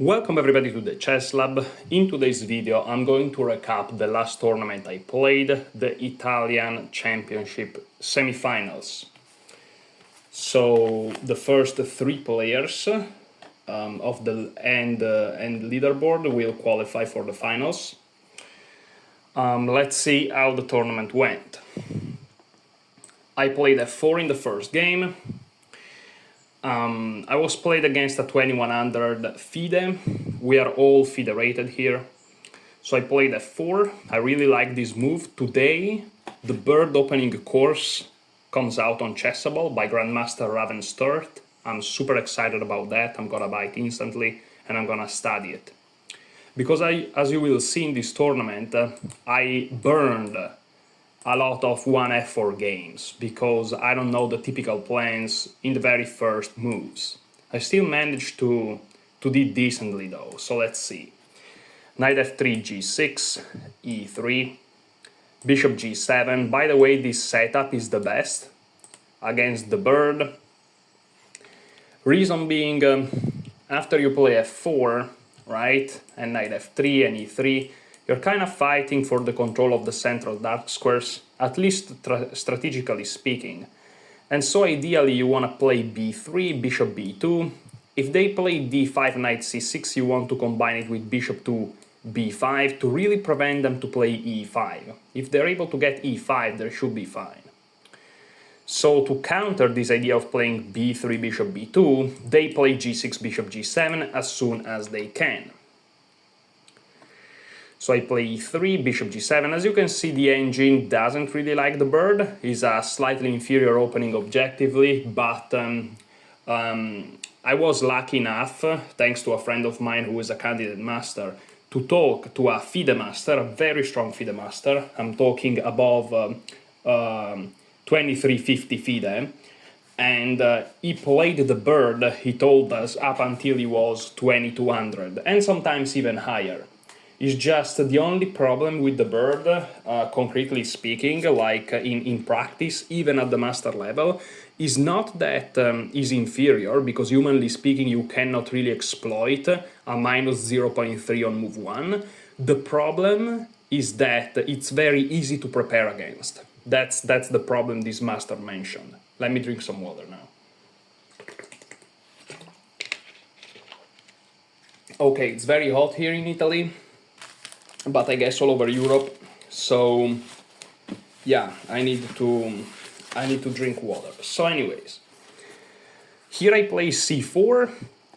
Welcome everybody to the Chess Lab. In today's video I'm going to recap the last tournament I played, the Italian Championship semifinals. So the first three players of the end leaderboard will qualify for the finals. Let's see how the tournament went. I played f4 in the first game. I was played against a 2100 FIDE. We are all FIDE rated here. So I played f4. I really like this move. Today, the bird opening course comes out on Chessable by Grandmaster Raven Sturt. I'm super excited about that. I'm gonna buy it instantly and I'm gonna study it. Because as you will see in this tournament, I burned a lot of 1f4 games because I don't know the typical plans in the very first moves. I still managed to do decently though, so let's see. Knight f3, g6, e3, bishop g7. By the way, this setup is the best against the bird. Reason being, after you play f4, right, and knight f3 and e3, you're kind of fighting for the control of the central dark squares, at least strategically speaking. And so ideally you want to play b3, bishop b2. If they play d5, knight c6, you want to combine it with bishop to b5 to really prevent them to play e5. If they're able to get e5, they should be fine. So to counter this idea of playing b3, bishop b2, they play g6, bishop g7 as soon as they can. So I play e3, bishop g7. As you can see, the engine doesn't really like the bird. It's a slightly inferior opening objectively, but I was lucky enough, thanks to a friend of mine who is a candidate master, to talk to a FIDE master, a very strong FIDE master. I'm talking above 2350 FIDE. And he played the bird, he told us, up until he was 2200, and sometimes even higher. It's just the only problem with the bird, concretely speaking, like in practice, even at the master level, is not that it's inferior, because humanly speaking you cannot really exploit a minus 0.3 on move 1. The problem is that it's very easy to prepare against. That's the problem this master mentioned. Let me drink some water now. Okay, it's very hot here in Italy, but I guess all over Europe, so yeah, I need to drink water. So anyways, here I play c4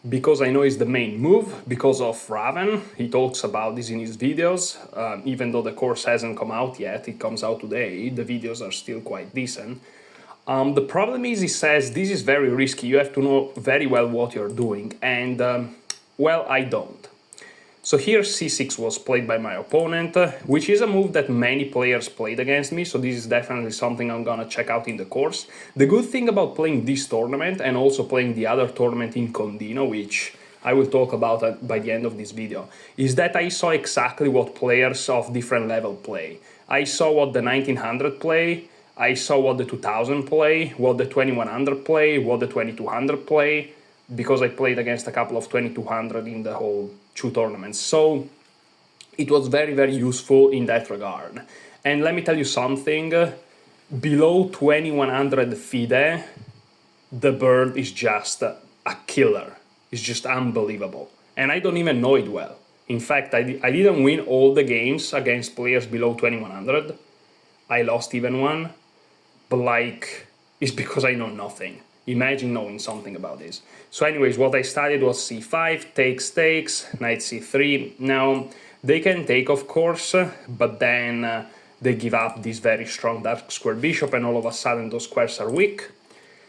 because I know it's the main move, because of Raven. He talks about this in his videos, even though the course hasn't come out yet. It comes out today, the videos are still quite decent. The problem is, he says, this is very risky, you have to know very well what you're doing, and well, I don't. So here c6 was played by my opponent, which is a move that many players played against me, so this is definitely something I'm gonna check out in the course. The good thing about playing this tournament, and also playing the other tournament in Condino, which I will talk about by the end of this video, is that I saw exactly what players of different level play. I saw what the 1900 play, I saw what the 2000 play, what the 2100 play, what the 2200 play, because I played against a couple of 2200 in the whole 2 tournaments. So it was very, very useful in that regard. And let me tell you something, below 2100 FIDE, the bird is just a killer. It's just unbelievable. And I don't even know it well. In fact, I didn't win all the games against players below 2100. I lost even one, but like, it's because I know nothing. Imagine knowing something about this. So anyways, what I studied was c5, takes, knight c3. Now, they can take, of course, but then they give up this very strong dark square bishop, and all of a sudden those squares are weak.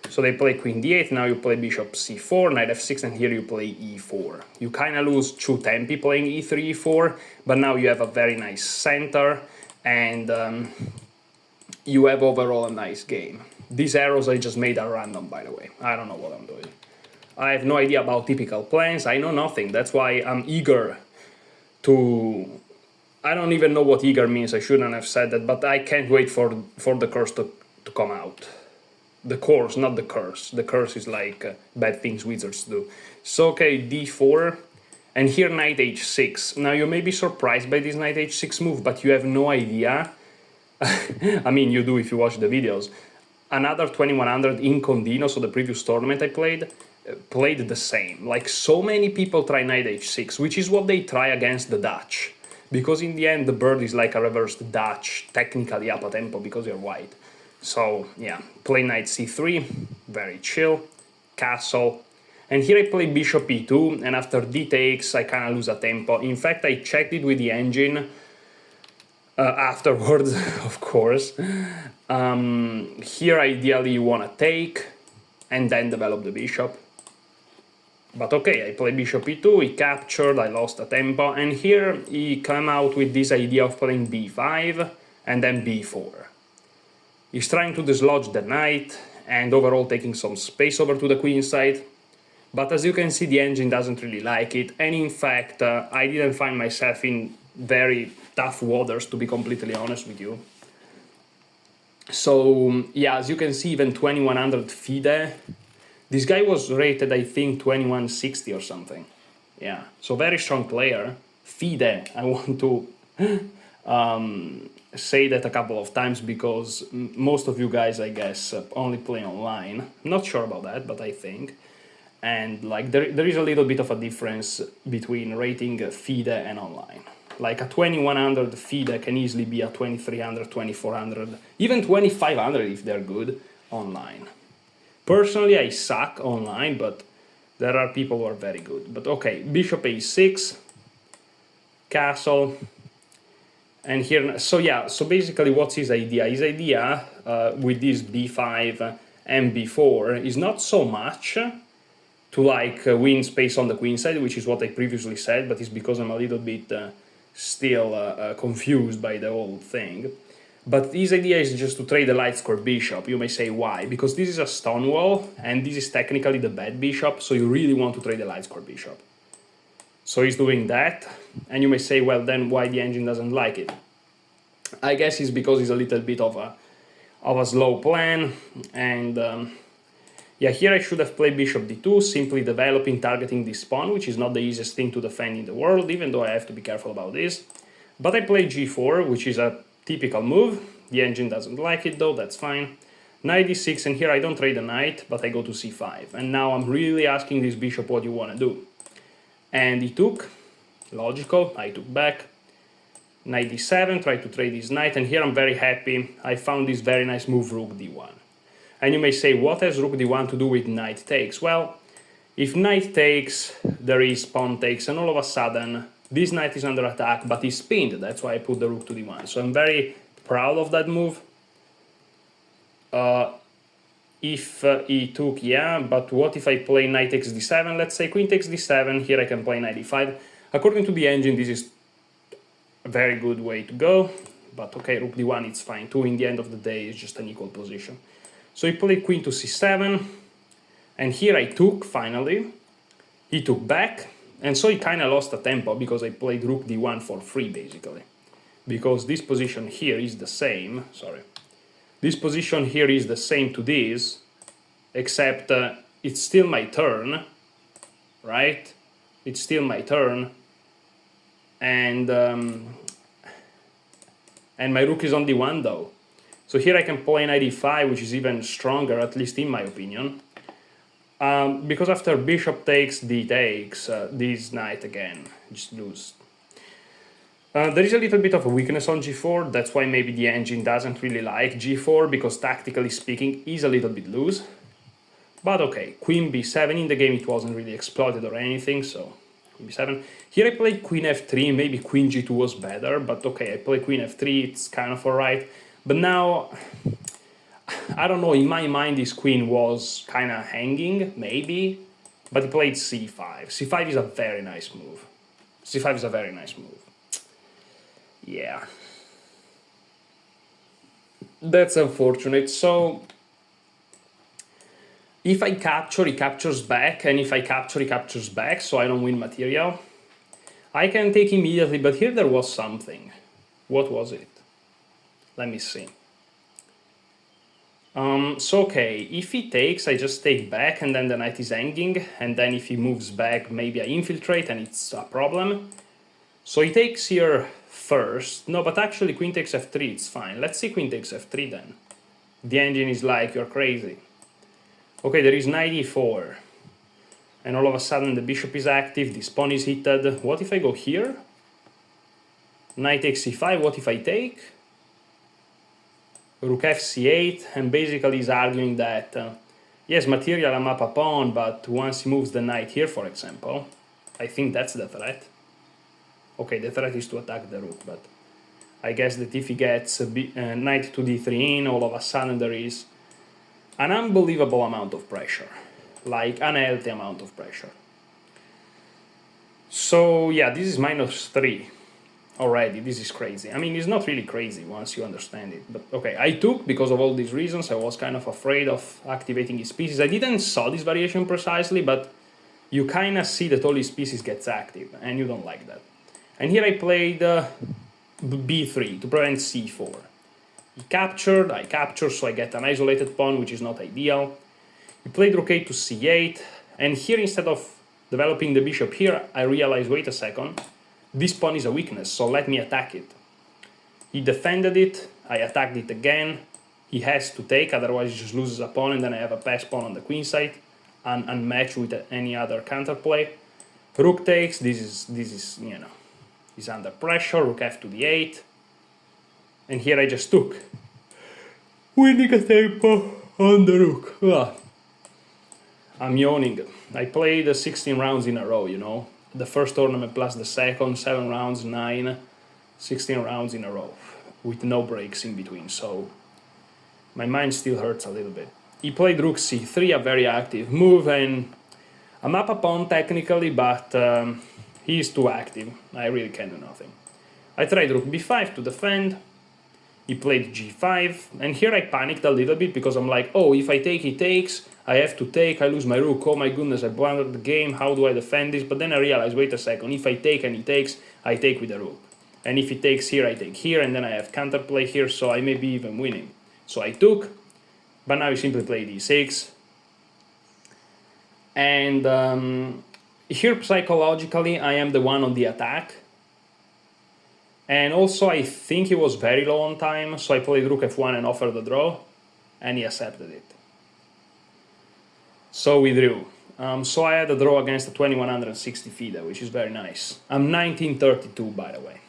So they play queen d8, now you play bishop c4, knight f6, and here you play e4. You kind of lose 2 tempi playing e3, e4, but now you have a very nice center, and you have overall a nice game. These arrows I just made are random, by the way. I don't know what I'm doing. I have no idea about typical plans. I know nothing. That's why I'm eager to... I don't even know what eager means. I shouldn't have said that, but I can't wait for the curse to come out. The course, not the curse. The curse is like bad things wizards do. So, okay, d4. And here knight h6. Now you may be surprised by this knight h6 move, but you have no idea. I mean, you do if you watch the videos. Another 2100 in Condino, so the previous tournament I played the same. Like, so many people try knight h6, which is what they try against the Dutch. Because in the end, the bird is like a reversed Dutch, technically up a tempo because you're white. So, yeah, play knight c3, very chill, castle. And here I play bishop e2, and after d takes, I kind of lose a tempo. In fact, I checked it with the engine afterwards, of course. Here, ideally, you want to take, and then develop the bishop. But okay, I play bishop e2, he captured, I lost a tempo, and here he came out with this idea of playing b5, and then b4. He's trying to dislodge the knight, and overall taking some space over to the queen side. But as you can see, the engine doesn't really like it, and in fact, I didn't find myself in very tough waters, to be completely honest with you. So, yeah, as you can see, even 2100 FIDE, this guy was rated, I think, 2160 or something. Yeah, so very strong player. FIDE, I want to say that a couple of times because most of you guys, I guess, only play online. Not sure about that, but I think. And like there is a little bit of a difference between rating FIDE and online. Like a 2100 FIDE can easily be a 2300, 2400, even 2500 if they're good online. Personally, I suck online, but there are people who are very good. But okay, bishop a6, castle, and here, so yeah, so basically what's his idea? His idea with this b5 and b4 is not so much to like win space on the queen side, which is what I previously said, but it's because I'm a little bit still confused by the whole thing. But his idea is just to trade the light square bishop. You may say why? Because this is a stone wall, and this is technically the bad bishop, so you really want to trade the light square bishop. So he's doing that, and you may say, well, then why the engine doesn't like it? I guess it's because it's a little bit of a slow plan, and yeah, here I should have played bishop d2, simply developing, targeting this pawn, which is not the easiest thing to defend in the world, even though I have to be careful about this. But I play g4, which is a typical move. The engine doesn't like it though, that's fine. Knight d6, and here I don't trade the knight, but I go to c5. And now I'm really asking this bishop what you want to do. And he took, logical, I took back. Knight d7, try to trade his knight, and here I'm very happy. I found this very nice move, rook d1. And you may say, what has rook d1 to do with knight takes? Well, if knight takes, there is pawn takes, and all of a sudden, this knight is under attack, but he's pinned. That's why I put the rook to d1. So I'm very proud of that move. If he took, yeah, but what if I play knight takes d7? Let's say queen takes d7, here I can play knight d5. According to the engine, this is a very good way to go, but okay, rook d1, it's fine too. In the end of the day, it's just an equal position. So he played queen to c7, and here I took, finally. He took back, and so he kind of lost a tempo because I played rook d1 for free, basically. Because this position here is the same, sorry. This position here is the same to this, except it's still my turn, right? It's still my turn, and my rook is on d1 though. So here I can play knight e5, which is even stronger, at least in my opinion. Because after bishop takes, d takes, this knight again, just lose. There is a little bit of a weakness on g4, that's why maybe the engine doesn't really like g4, because tactically speaking, is a little bit loose. But okay, queen b7, in the game it wasn't really exploited or anything, so queen b7. Here I played queen f3, maybe queen g2 was better, but okay, I played queen f3, it's kind of alright. But now, I don't know, in my mind this queen was kind of hanging, maybe, but he played c5. c5 is a very nice move. c5 is a very nice move. Yeah. That's unfortunate. So, if I capture, he captures back, and if I capture, he captures back, so I don't win material. I can take immediately, but here there was something. What was it? Let me see. So okay, if he takes, I just take back and then the knight is hanging, and then if he moves back, maybe I infiltrate and it's a problem. So he takes here first. No, but actually queen takes f3, it's fine. Let's see queen takes f3 then. The engine is like, you're crazy. Okay, there is knight e4. And all of a sudden the bishop is active, this pawn is hitted. What if I go here? Knight takes c5, what if I take? Rook f c8, and basically he's arguing that, yes, material I'm up a pawn, but once he moves the knight here, for example, I think that's the threat. Okay, the threat is to attack the rook, but I guess that if he gets knight to d3 in, all of a sudden there is an unbelievable amount of pressure, like unhealthy amount of pressure. So yeah, this is -3 already. This is crazy. I mean, it's not really crazy once you understand it, but okay, I took because of all these reasons. I was kind of afraid of activating his pieces. I didn't saw this variation precisely, but you kind of see that all his pieces gets active, and you don't like that. And here I played b3 to prevent c4. He captured, I captured, so I get an isolated pawn, which is not ideal. He played rook a to c8, and here instead of developing the bishop here, I realized, wait a second, this pawn is a weakness, so let me attack it. He defended it, I attacked it again. He has to take, otherwise he just loses a pawn, and then I have a pass pawn on the queen side, unmatched with any other counterplay. Rook takes, this is you know, he's under pressure, rook f to d8. And here I just took, winning a tempo on the rook. I'm yawning. I played 16 rounds in a row, you know. The first tournament plus the second, 7 rounds, 9, 16 rounds in a row, with no breaks in between, so my mind still hurts a little bit. He played rook c3, a very active move, and I'm up a pawn technically, but he is too active. I really can do nothing. I tried rook b5 to defend. He played g5, and here I panicked a little bit because I'm like, oh, if I take, he takes, I have to take, I lose my rook, oh my goodness, I blundered the game, how do I defend this? But then I realized, wait a second, if I take and he takes, I take with the rook. And if he takes here, I take here, and then I have counterplay here, so I may be even winning. So I took, but now he simply played e6. And here, psychologically, I am the one on the attack. And also, I think he was very low on time, so I played rook f1 and offered the draw, and he accepted it. So we drew. So I had a draw against a 2160 FIDE, which is very nice. I'm 1932, by the way.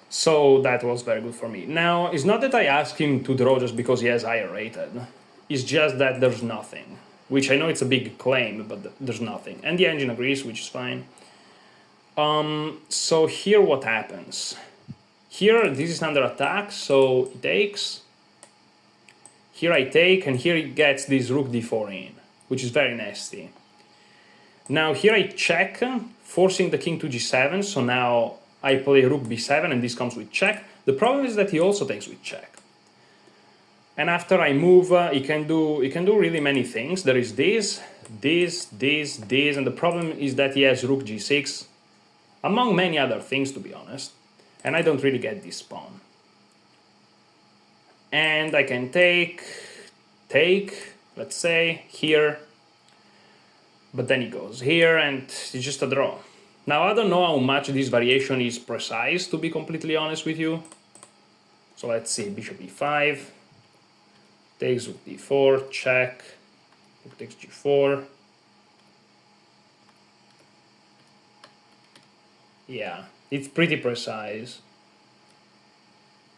So that was very good for me. Now, it's not that I asked him to draw just because he has higher rated. It's just that there's nothing, which I know it's a big claim, but there's nothing. And the engine agrees, which is fine. So here what happens? Here, this is under attack, so he takes. Here I take, and here he gets this rook d4 in, which is very nasty. Now here I check, forcing the king to g7, so now I play rook b7, and this comes with check. The problem is that he also takes with check. And after I move, he can do really many things. There is this, and the problem is that he has rook g6, among many other things, to be honest. And I don't really get this pawn. And I can take, let's say, here. But then he goes here, and it's just a draw. Now, I don't know how much this variation is precise, to be completely honest with you. So let's see, bishop e5. Takes rook d4, check. Rook takes g4. Yeah, it's pretty precise.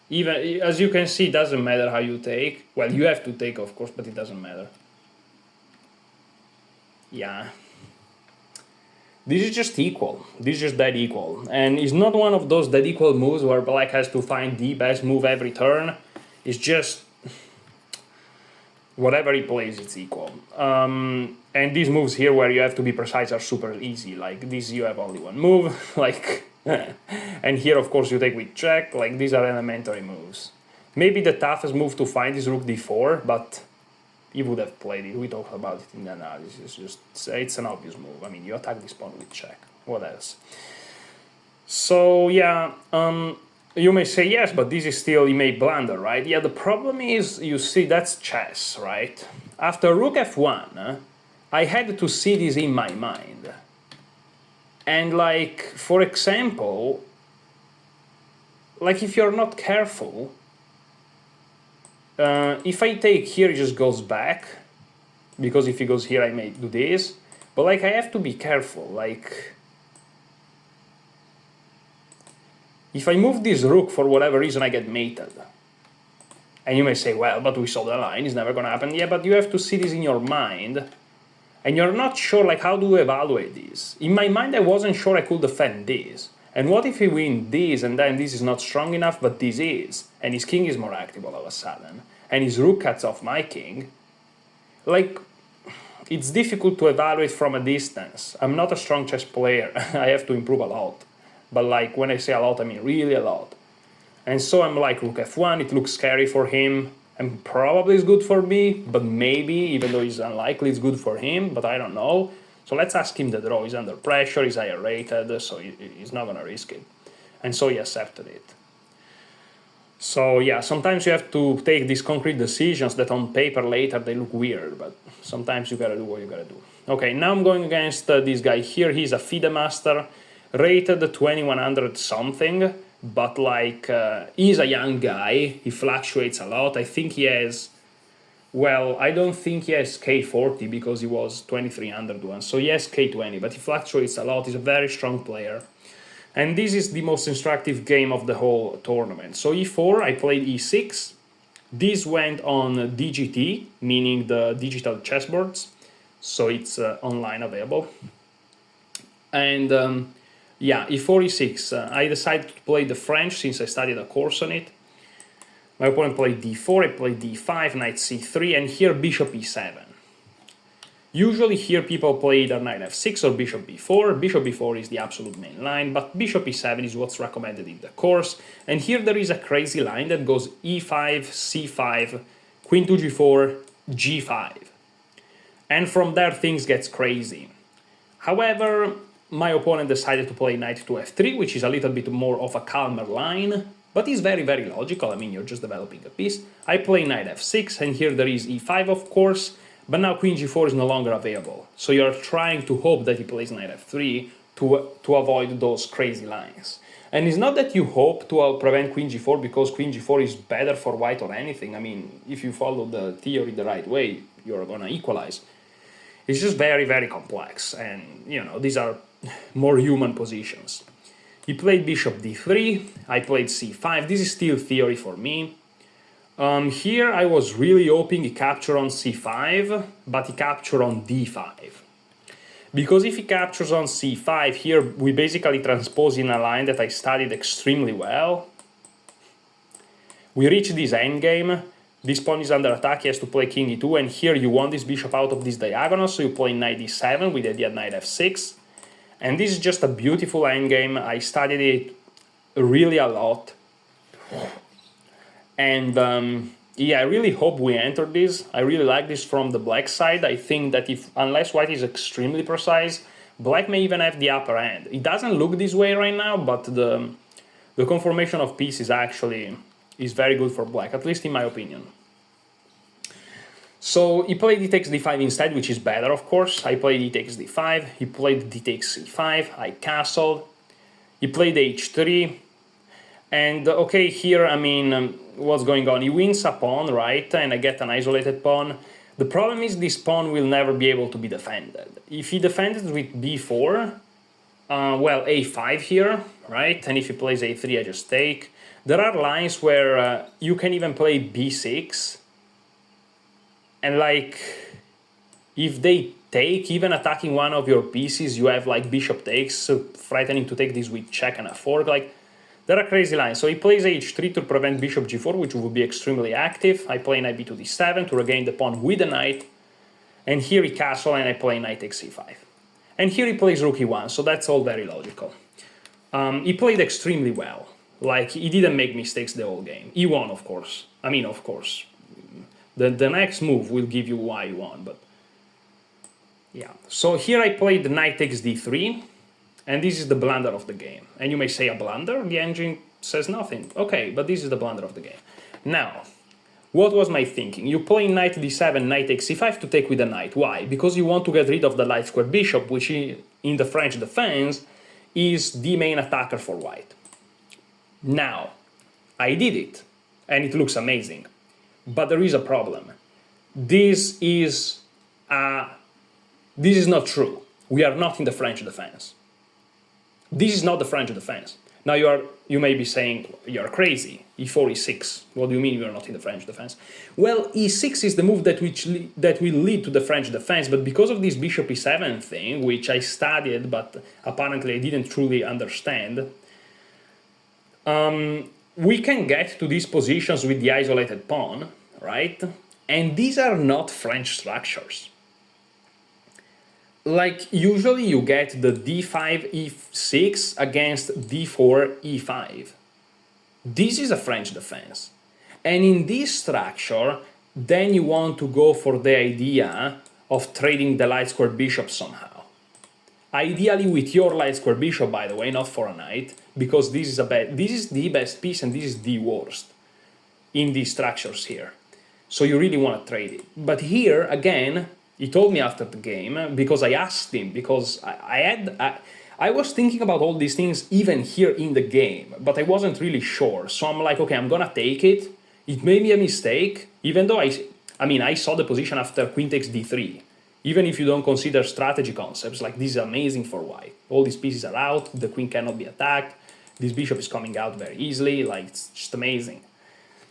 Even, as you can see, it doesn't matter how you take. Well, you have to take, of course, but it doesn't matter. Yeah. This is just equal. This is just dead equal. And it's not one of those dead equal moves where black has to find the best move every turn. It's just whatever he plays, it's equal. And these moves here where you have to be precise are super easy. Like this, you have only one move. Like, and here, of course, you take with check. Like these are elementary moves. Maybe the toughest move to find is rook d4, but he would have played it. We talked about it in the analysis. It's an obvious move. I mean, you attack this pawn with check. What else? So yeah, You may say yes, but this is still, he may blunder, right? Yeah, the problem is, you see, that's chess, right? After rook f1, I had to see this in my mind. And like, for example, like if you're not careful, if I take here, it just goes back, because if he goes here, I may do this. But like, I have to be careful, like, if I move this rook for whatever reason, I get mated. And you may say, well, but we saw the line, it's never gonna happen. Yeah, but you have to see this in your mind. And you're not sure, like, how do you evaluate this? In my mind, I wasn't sure I could defend this. And what if he wins this, and then this is not strong enough, but this is? And his king is more active all of a sudden. And his rook cuts off my king. Like, it's difficult to evaluate from a distance. I'm not a strong chess player. I have to improve a lot. But like, when I say a lot, I mean really a lot. And so I'm like, rook f1, it looks scary for him, and probably it's good for me, but maybe, even though it's unlikely, it's good for him, but I don't know. So let's ask him the draw. He's under pressure, he's higher rated, so he's not gonna risk it. And so he accepted it. So yeah, sometimes you have to take these concrete decisions that on paper later they look weird, but sometimes you gotta do what you gotta do. Okay, now I'm going against this guy here. He's a FIDE master, rated 2100 something, but like, he's a young guy, he fluctuates a lot. I think he has, well, I don't think he has K40 because he was 2300 once, so he has K20, but he fluctuates a lot. He's a very strong player. And this is the most instructive game of the whole tournament. So e4, I played e6. This went on DGT, meaning the digital chessboards, so it's online available. And yeah, e4, e6. I decided to play the French since I studied a course on it. My opponent played d4, I played d5, knight c3, and here bishop e7. Usually here people play either knight f6 or bishop b4. Bishop b4 is the absolute main line, but bishop e7 is what's recommended in the course. And here there is a crazy line that goes e5, c5, queen to g4, g5. And from there things gets crazy. However, my opponent decided to play knight to f3, which is a little bit more of a calmer line, but is very, very logical. I mean, you're just developing a piece. I play knight f6, and here there is e5, of course, but now queen g4 is no longer available. So you're trying to hope that he plays knight f3 to avoid those crazy lines. And it's not that you hope to prevent queen g4 because queen g4 is better for white or anything. I mean, if you follow the theory the right way, you're gonna equalize. It's just very, very complex, and, you know, these are more human positions. He played bishop d3, I played c5. This is still theory for me. Here I was really hoping he captured on c5, but he captured on d5. Because if he captures on c5, here we basically transpose in a line that I studied extremely well. We reach this endgame. This pawn is under attack, he has to play king e2, and here you want this bishop out of this diagonal, so you play knight d7 with the idea knight f6. And this is just a beautiful endgame. I studied it really a lot. And yeah, I really hope we enter this. I really like this from the black side. I think that unless white is extremely precise, black may even have the upper hand. It doesn't look this way right now, but the conformation of pieces actually is very good for black, at least in my opinion. So he played d takes d5 instead, which is better, of course. I played d takes d5, he played d takes c5, I castled, he played h3, and okay, here, I mean, what's going on? He wins a pawn, right, and I get an isolated pawn. The problem is this pawn will never be able to be defended. If he defended with b4, well, a5 here, right, and if he plays a3, I just take. There are lines where you can even play b6, and like, if they take, even attacking one of your pieces, you have like bishop takes, so threatening to take this with check and a fork, like, there are crazy lines. So he plays h3 to prevent bishop g4, which would be extremely active. I play knight b2 d7 to regain the pawn with the knight, and here he castle and I play knight takes c5. And here he plays rook e1, so that's all very logical. He played extremely well. Like, he didn't make mistakes the whole game. He won, of course. I mean, of course. The next move will give you why he won, but... yeah. So here I played knight takes d3, and this is the blunder of the game. And you may say a blunder? The engine says nothing. Okay, but this is the blunder of the game. Now, what was my thinking? You play knight d7, knight takes c5 to take with the knight. Why? Because you want to get rid of the light square bishop, which in the French defense is the main attacker for white. Now, I did it, and it looks amazing. But there is a problem. This is not true. We are not in the French defense. This is not the French defense. Now you may be saying you're crazy. e4, e6. What do you mean you're not in the French defense? Well, e6 is the move that will lead to the French defense, but because of this bishop e7 thing, which I studied but apparently I didn't truly understand, we can get to these positions with the isolated pawn, right? And these are not French structures. Like, usually you get the d5, e6 against d4, e5. This is a French defense. And in this structure, then you want to go for the idea of trading the light square bishop somehow. Ideally with your light square bishop, by the way, not for a knight, because this is the best piece and this is the worst in these structures here. So you really want to trade it. But here, again, he told me after the game, because I asked him, because I was thinking about all these things even here in the game, but I wasn't really sure. So I'm like, okay, I'm gonna take it. It may be a mistake, even though I saw the position after queen takes d3. Even if you don't consider strategy concepts, like this is amazing for white. All these pieces are out, the queen cannot be attacked, this bishop is coming out very easily, like it's just amazing.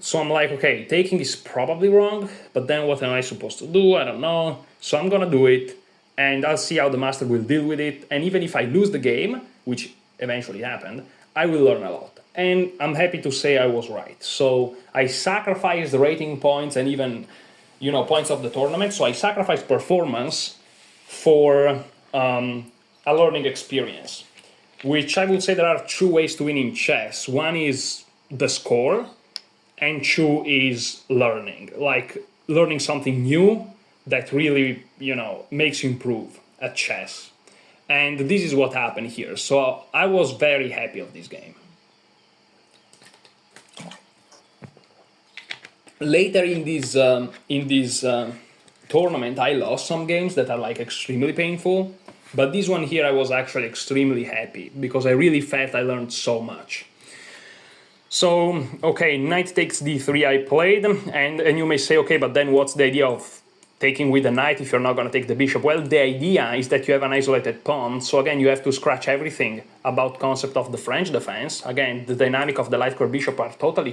So I'm like, okay, taking is probably wrong, but then what am I supposed to do? I don't know. So I'm gonna do it, and I'll see how the master will deal with it. And even if I lose the game, which eventually happened, I will learn a lot. And I'm happy to say I was right. So I sacrificed the rating points and even, points of the tournament. So I sacrificed performance for a learning experience, which I would say there are two ways to win in chess. One is the score, and two is learning, like learning something new that really, makes you improve at chess. And this is what happened here. So I was very happy of this game. Later in this tournament, I lost some games that are like extremely painful, but this one here I was actually extremely happy because I really felt I learned so much. So, okay, knight takes d3 I played, and you may say, okay, but then what's the idea of taking with the knight if you're not going to take the bishop? Well, the idea is that you have an isolated pawn, so again, you have to scratch everything about concept of the French defense. Again, the dynamic of the light square bishop are totally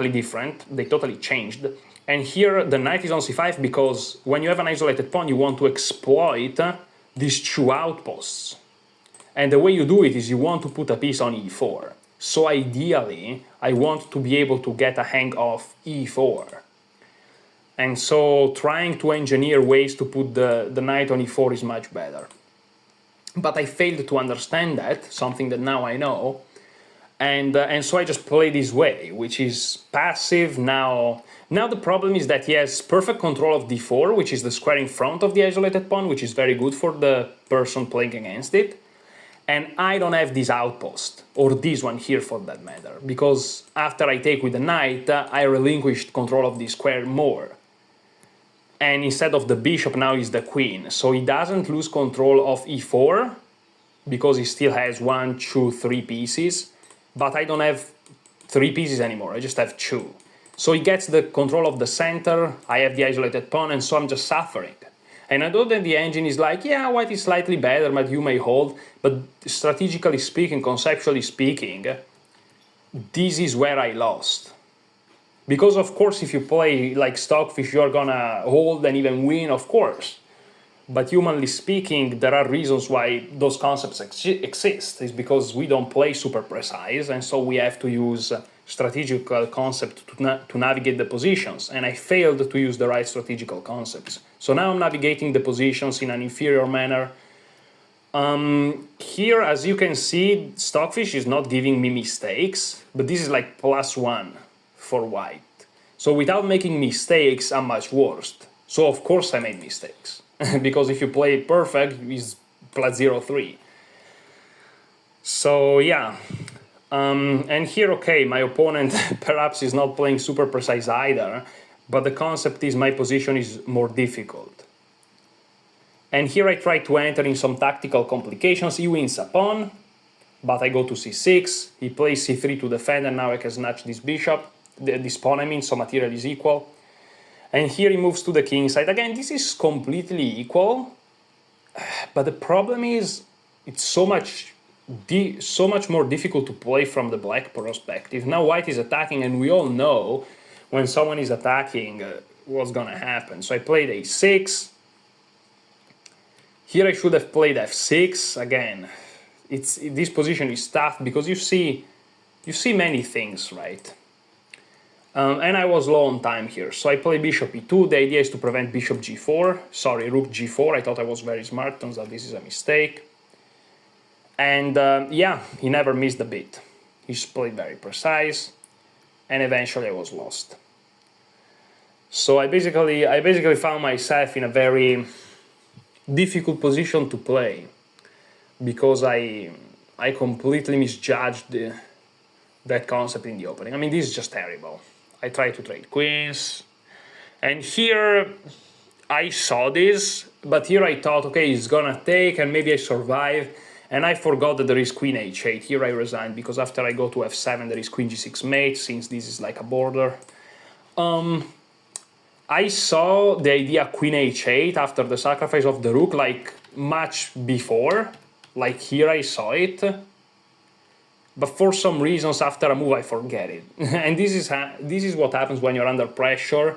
different, they totally changed. And here, the knight is on c5 because when you have an isolated pawn, you want to exploit these two outposts. And the way you do it is you want to put a piece on e4. So ideally, I want to be able to get a hang of e4. And so trying to engineer ways to put the knight on e4 is much better. But I failed to understand that, something that now I know. And so I just play this way, which is passive. Now the problem is that he has perfect control of d4, which is the square in front of the isolated pawn, which is very good for the person playing against it. And I don't have this outpost, or this one here for that matter, because after I take with the knight, I relinquished control of this square more. And instead of the bishop, now is the queen. So he doesn't lose control of e4, because he still has 1, 2, 3 pieces, but I don't have 3 pieces anymore, I just have 2. So he gets the control of the center, I have the isolated pawn, and so I'm just suffering. And I know that the engine is like, yeah, white is slightly better, but you may hold. But strategically speaking, conceptually speaking, this is where I lost. Because of course, if you play like Stockfish, you're gonna hold and even win, of course. But humanly speaking, there are reasons why those concepts exist. It's because we don't play super precise, and so we have to use strategical concept to navigate the positions, and I failed to use the right strategical concepts. So now I'm navigating the positions in an inferior manner. Here, as you can see, Stockfish is not giving me mistakes, but this is like +1 for white. So without making mistakes, I'm much worse. So of course I made mistakes, because if you play perfect, it's +0.3. So yeah. And here, okay, my opponent perhaps is not playing super precise either, but the concept is my position is more difficult. And here I try to enter in some tactical complications. He wins a pawn, but I go to c6, he plays c3 to defend, and now I can snatch this bishop, this pawn I mean, so material is equal. And here he moves to the king side. Again, this is completely equal, but the problem is it's so much more difficult to play from the black perspective. Now white is attacking, and we all know when someone is attacking what's gonna happen. So I played a6. Here I should have played f6. Again, this position is tough because you see many things, right? And I was low on time here, so I play bishop e2. The idea is to prevent bishop g4. Sorry, rook g4. I thought I was very smart. Turns out this is a mistake. And yeah, he never missed a beat. He played very precise, and eventually I was lost. So I basically found myself in a very difficult position to play because I completely misjudged that concept in the opening. I mean, this is just terrible. I tried to trade queens, and here I saw this, but here I thought, okay, it's gonna take, and maybe I survive, and I forgot that there is queen h8. Here I resigned, because after I go to f7, there is queen g6 mate, since this is like a border. I saw the idea queen h8 after the sacrifice of the rook, like, much before. Like, here I saw it. But for some reasons, after a move, I forget it. And this is what happens when you're under pressure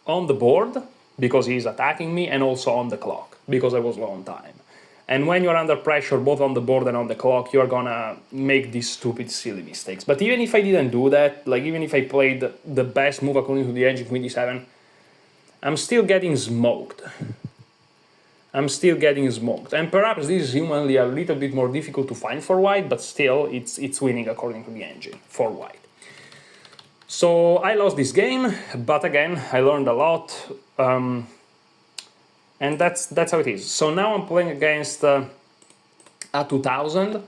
on the board, because he's attacking me, and also on the clock, because I was low on time. And when you're under pressure, both on the board and on the clock, you're gonna make these stupid, silly mistakes. But even if I didn't do that, like even if I played the best move according to the engine, queen d7, I'm still getting smoked. And perhaps this is humanly a little bit more difficult to find for white, but still, it's winning according to the engine for white. So I lost this game, but again, I learned a lot, and that's how it is. So now I'm playing against a 2000,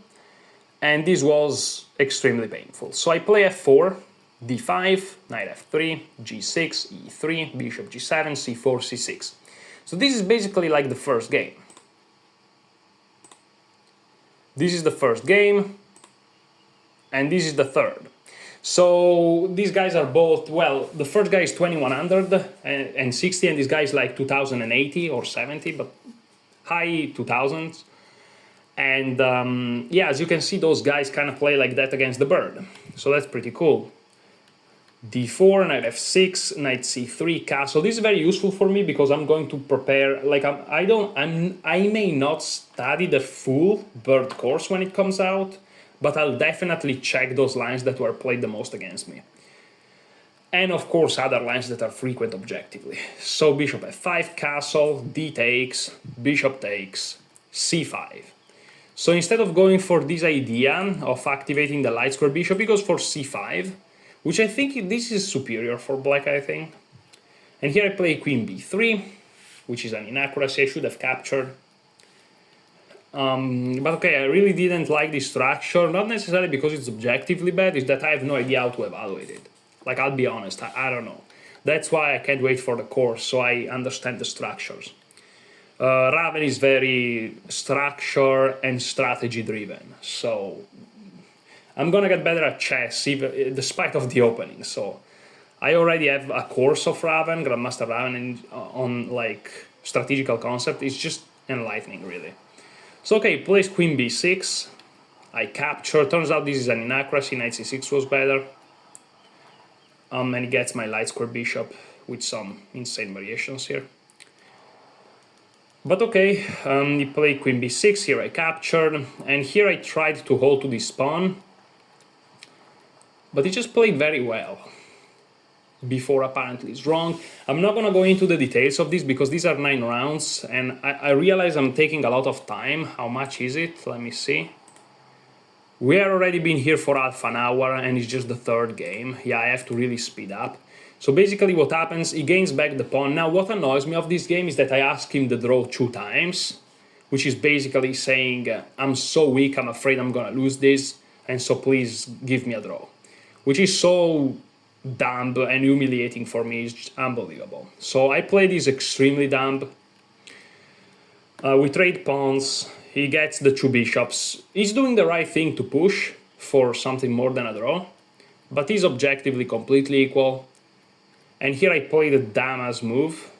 and this was extremely painful. So I play f4, d5, knight f3, g6, e3, bishop g7, c4, c6. So this is basically like the first game. This is the first game, and this is the third. So these guys are both, well, the first guy is 2100 and 60, and this guy is like 2080 or 70, but high 2000s. And yeah, as you can see, those guys kind of play like that against the bird. So that's pretty cool. d4, knight f6, knight c3, castle. This is very useful for me because I'm going to prepare, like I may not study the full bird course when it comes out, but I'll definitely check those lines that were played the most against me. And of course other lines that are frequent objectively. So bishop f5, castle, d takes, bishop takes, c5. So instead of going for this idea of activating the light square bishop, he goes for c5, which I think this is superior for black, I think. And here I play queen b3, which is an inaccuracy. I should have captured. But okay, I really didn't like this structure, not necessarily because it's objectively bad, it's that I have no idea how to evaluate it. Like, I'll be honest, I don't know. That's why I can't wait for the course, so I understand the structures. Raven is very structure and strategy driven, so I'm gonna get better at chess, even despite of the opening. So I already have a course of Raven, Grandmaster Raven, and on like strategical concept. It's just enlightening, really. So okay, plays queen b6. I capture. Turns out this is an inaccuracy. Knight c6 was better. And he gets my light square bishop with some insane variations here. But okay, he played queen b6. Here I captured, and here I tried to hold to this pawn. But he just played very well. Before apparently is wrong. I'm not gonna go into the details of this because these are 9 rounds, and I realize I'm taking a lot of time. How much is it? Let me see. We are already been here for half an hour, and it's just the third game. Yeah, I have to really speed up. So basically what happens, he gains back the pawn. Now what annoys me of this game is that I ask him the draw 2 times, which is basically saying, I'm so weak, I'm afraid I'm gonna lose this. and so please give me a draw. Which is so dumb and humiliating for me, it's just unbelievable. So I play this extremely dumb. We trade pawns, he gets the 2 bishops. He's doing the right thing to push for something more than a draw, but he's objectively completely equal. And here I play the dumbass move.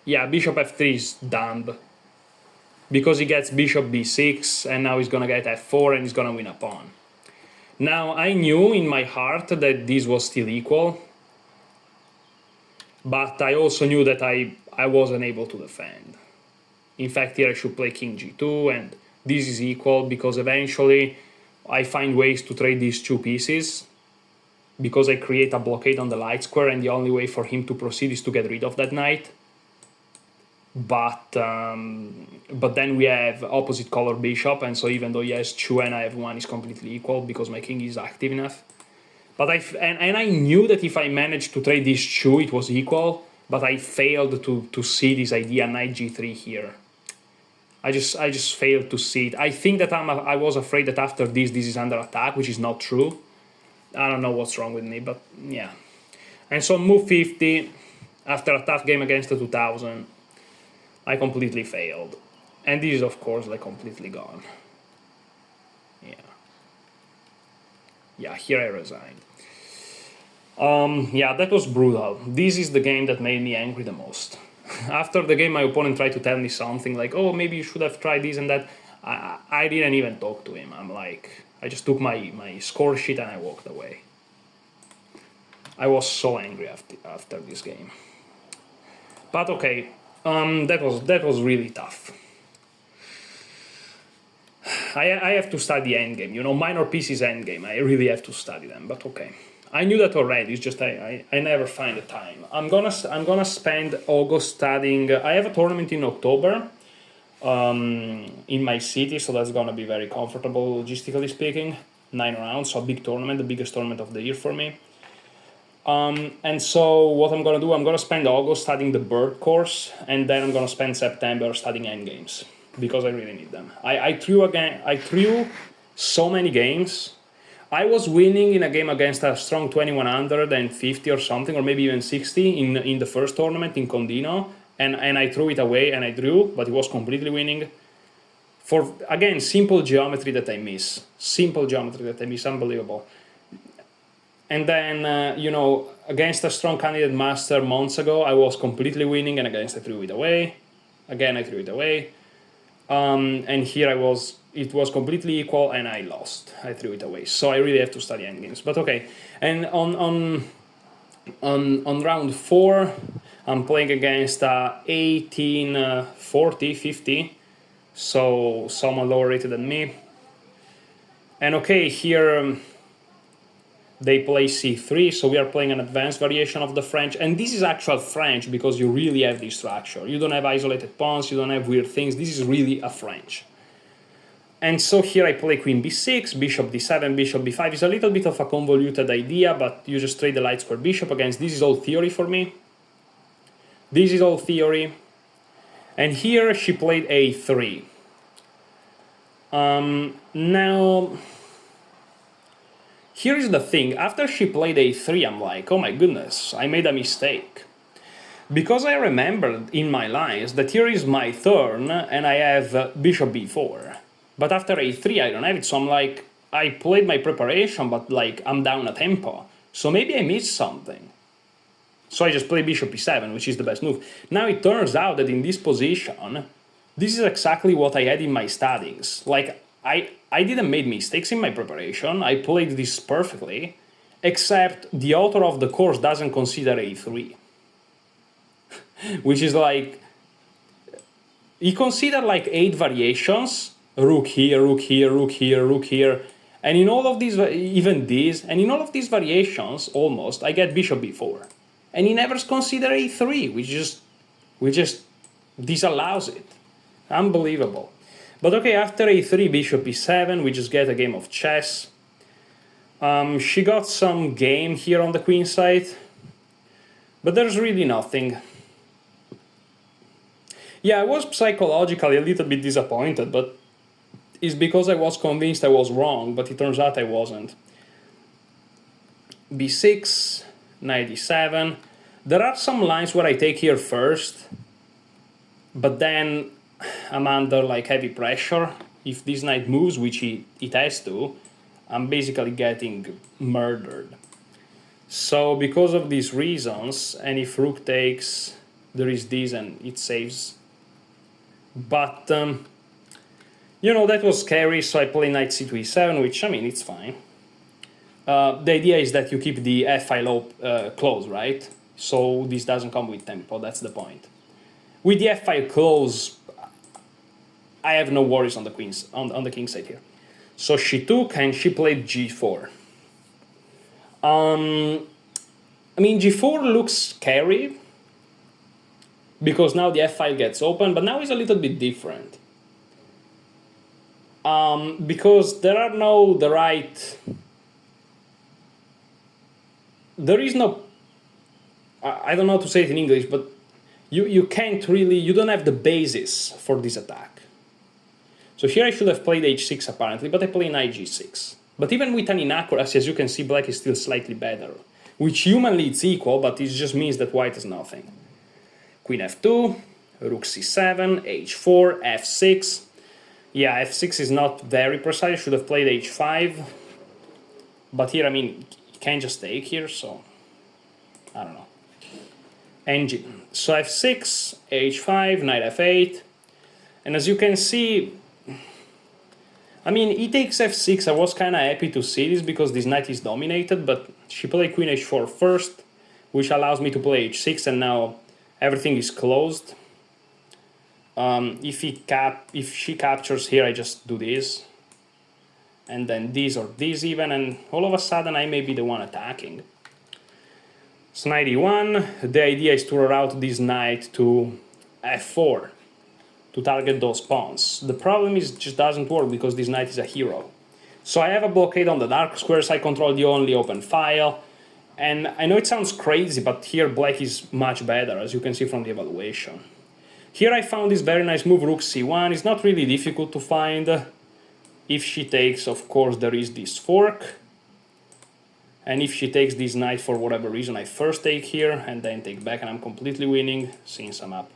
Yeah, bishop f3 is dumb, because he gets bishop b6, and now he's gonna get f4, and he's gonna win a pawn. Now, I knew in my heart that this was still equal, but I also knew that I wasn't able to defend. In fact, here I should play king g2, and this is equal, because eventually I find ways to trade these 2 pieces, because I create a blockade on the light square, and the only way for him to proceed is to get rid of that knight. But then we have opposite color bishop, and so even though he has 2 and I have 1, is completely equal, because my king is active enough. But I knew that if I managed to trade these 2, it was equal, but I failed to see this idea knight g3 here. I just failed to see it. I think that I was afraid that after this is under attack, which is not true. I don't know what's wrong with me, but yeah. And so move 50, after a tough game against the 2000, I completely failed. And this is, of course, like completely gone. Yeah, here I resigned. Yeah, that was brutal. This is the game that made me angry the most. After the game, my opponent tried to tell me something like, oh, maybe you should have tried this and that. I didn't even talk to him. I just took my score sheet and I walked away. I was so angry after this game. But okay, that was really tough. I have to study endgame, minor pieces endgame. I really have to study them, but okay. I knew that already, it's just I never find the time. I'm gonna spend August studying. I have a tournament in October in my city, so that's gonna be very comfortable, logistically speaking. 9 rounds, so a big tournament, the biggest tournament of the year for me. And so what I'm gonna do, I'm gonna spend August studying the bird course, and then I'm gonna spend September studying endgames, because I really need them. I threw so many games. I was winning in a game against a strong 2150 or something, or maybe even 60 in the first tournament in Condino, and I threw it away and I drew, but it was completely winning. For, again, simple geometry that I miss. Unbelievable. And then, against a strong candidate master months ago, I was completely winning, and against I threw it away. Again, I threw it away. And here it was completely equal, and I lost. I threw it away. So I really have to study endgames. But okay. And on round 4, I'm playing against 1840, 50. So someone lower rated than me. And okay, here they play c3, so we are playing an advanced variation of the French, and this is actual French because you really have this structure. You don't have isolated pawns, you don't have weird things, this is really a French. And so here I play queen b6, bishop d7, bishop b5. It's a little bit of a convoluted idea, but you just trade the light square bishop against. This is all theory for me. This is all theory. And here she played a3. Now, here is the thing. After she played a3, I'm like, oh my goodness, I made a mistake. Because I remembered in my lines that here is my turn, and I have bishop b4. But after a3, I don't have it, so I'm like, I played my preparation, but like, I'm down a tempo. So maybe I missed something. So I just play bishop e7, which is the best move. Now it turns out that in this position, this is exactly what I had in my studies. Like, I didn't make mistakes in my preparation, I played this perfectly, except the author of the course doesn't consider a3. Which is like, he considered like 8 variations, rook here, rook here, rook here, rook here, and in all of these, even these, and in all of these variations, almost, I get bishop b4. And he never considered a3, which just disallows it. Unbelievable. But okay, after a3, bishop e7, we just get a game of chess. She got some game here on the queen side, but there's really nothing. Yeah, I was psychologically a little bit disappointed, but it's because I was convinced I was wrong, but it turns out I wasn't. B6, knight e7. There are some lines where I take here first, but then I'm under like heavy pressure. If this knight moves, which it has to, I'm basically getting murdered. So because of these reasons, and if rook takes, there is this and it saves. But, you know, that was scary, so I play knight c2 e7, which, I mean, it's fine. The idea is that you keep the f file closed, right? So this doesn't come with tempo, that's the point. With the f file closed, I have no worries on the queen's on the king side here. So she took and she played g4. I mean, g4 looks scary because now the f file gets open, but now it's a little bit different. Because there are no there is no, I don't know how to say it in English, but you can't really, you don't have the basis for this attack. So here I should have played h6 apparently, but I play knight g6. But even with an inaccuracy, as you can see, black is still slightly better. Which humanly it's equal, but it just means that white has nothing. Queen f2, rook c7, h4, f6. Yeah, f6 is not very precise, I should have played h5. But here, I mean, you can't just take here, so I don't know. Engine. So f6, h5, knight f8. And as you can see, I mean, e takes f6, I was kind of happy to see this because this knight is dominated, but she played queen h4 first, which allows me to play h6, and now everything is closed. If she captures here, I just do this, and then this or this even, and all of a sudden I may be the one attacking. So knight e1, the idea is to route this knight to f4 to target those pawns. The problem is it just doesn't work because this knight is a hero. So I have a blockade on the dark squares, I control the only open file, and I know it sounds crazy, but here black is much better, as you can see from the evaluation. Here I found this very nice move, rook c1. It's not really difficult to find. If she takes, of course, there is this fork. And if she takes this knight for whatever reason, I first take here and then take back, and I'm completely winning since I'm up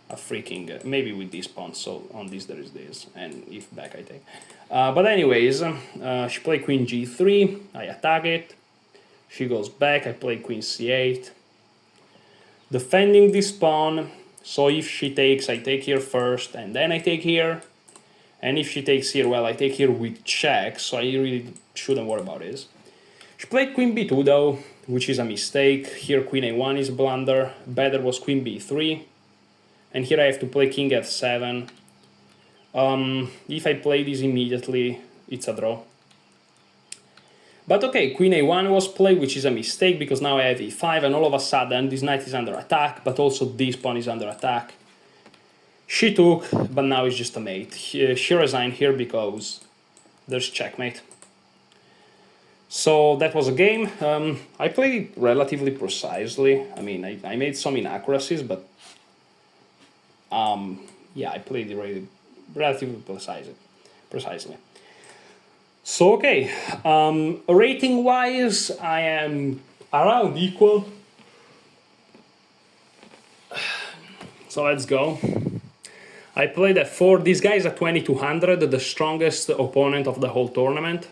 a freaking, maybe with this pawn, so on this there is this, and if back I take. But anyways, she played queen g3, I attack it, she goes back, I play queen c8, defending this pawn, so if she takes, I take here first, and then I take here, and if she takes here, well, I take here with check, so I really shouldn't worry about this. She played queen b2 though, which is a mistake. Here queen a1 is a blunder, better was queen b3, and here I have to play king f7. If I play this immediately, it's a draw. But okay, queen a1 was played, which is a mistake because now I have e5, and all of a sudden this knight is under attack, but also this pawn is under attack. She took, but now it's just a mate. She resigned here because there's checkmate. So that was a game. I played it relatively precisely. I mean, I made some inaccuracies, but yeah, I played it really relatively precisely. So okay, rating wise, I am around equal. So let's go. I played at 4. This guy is at 2200, the strongest opponent of the whole tournament.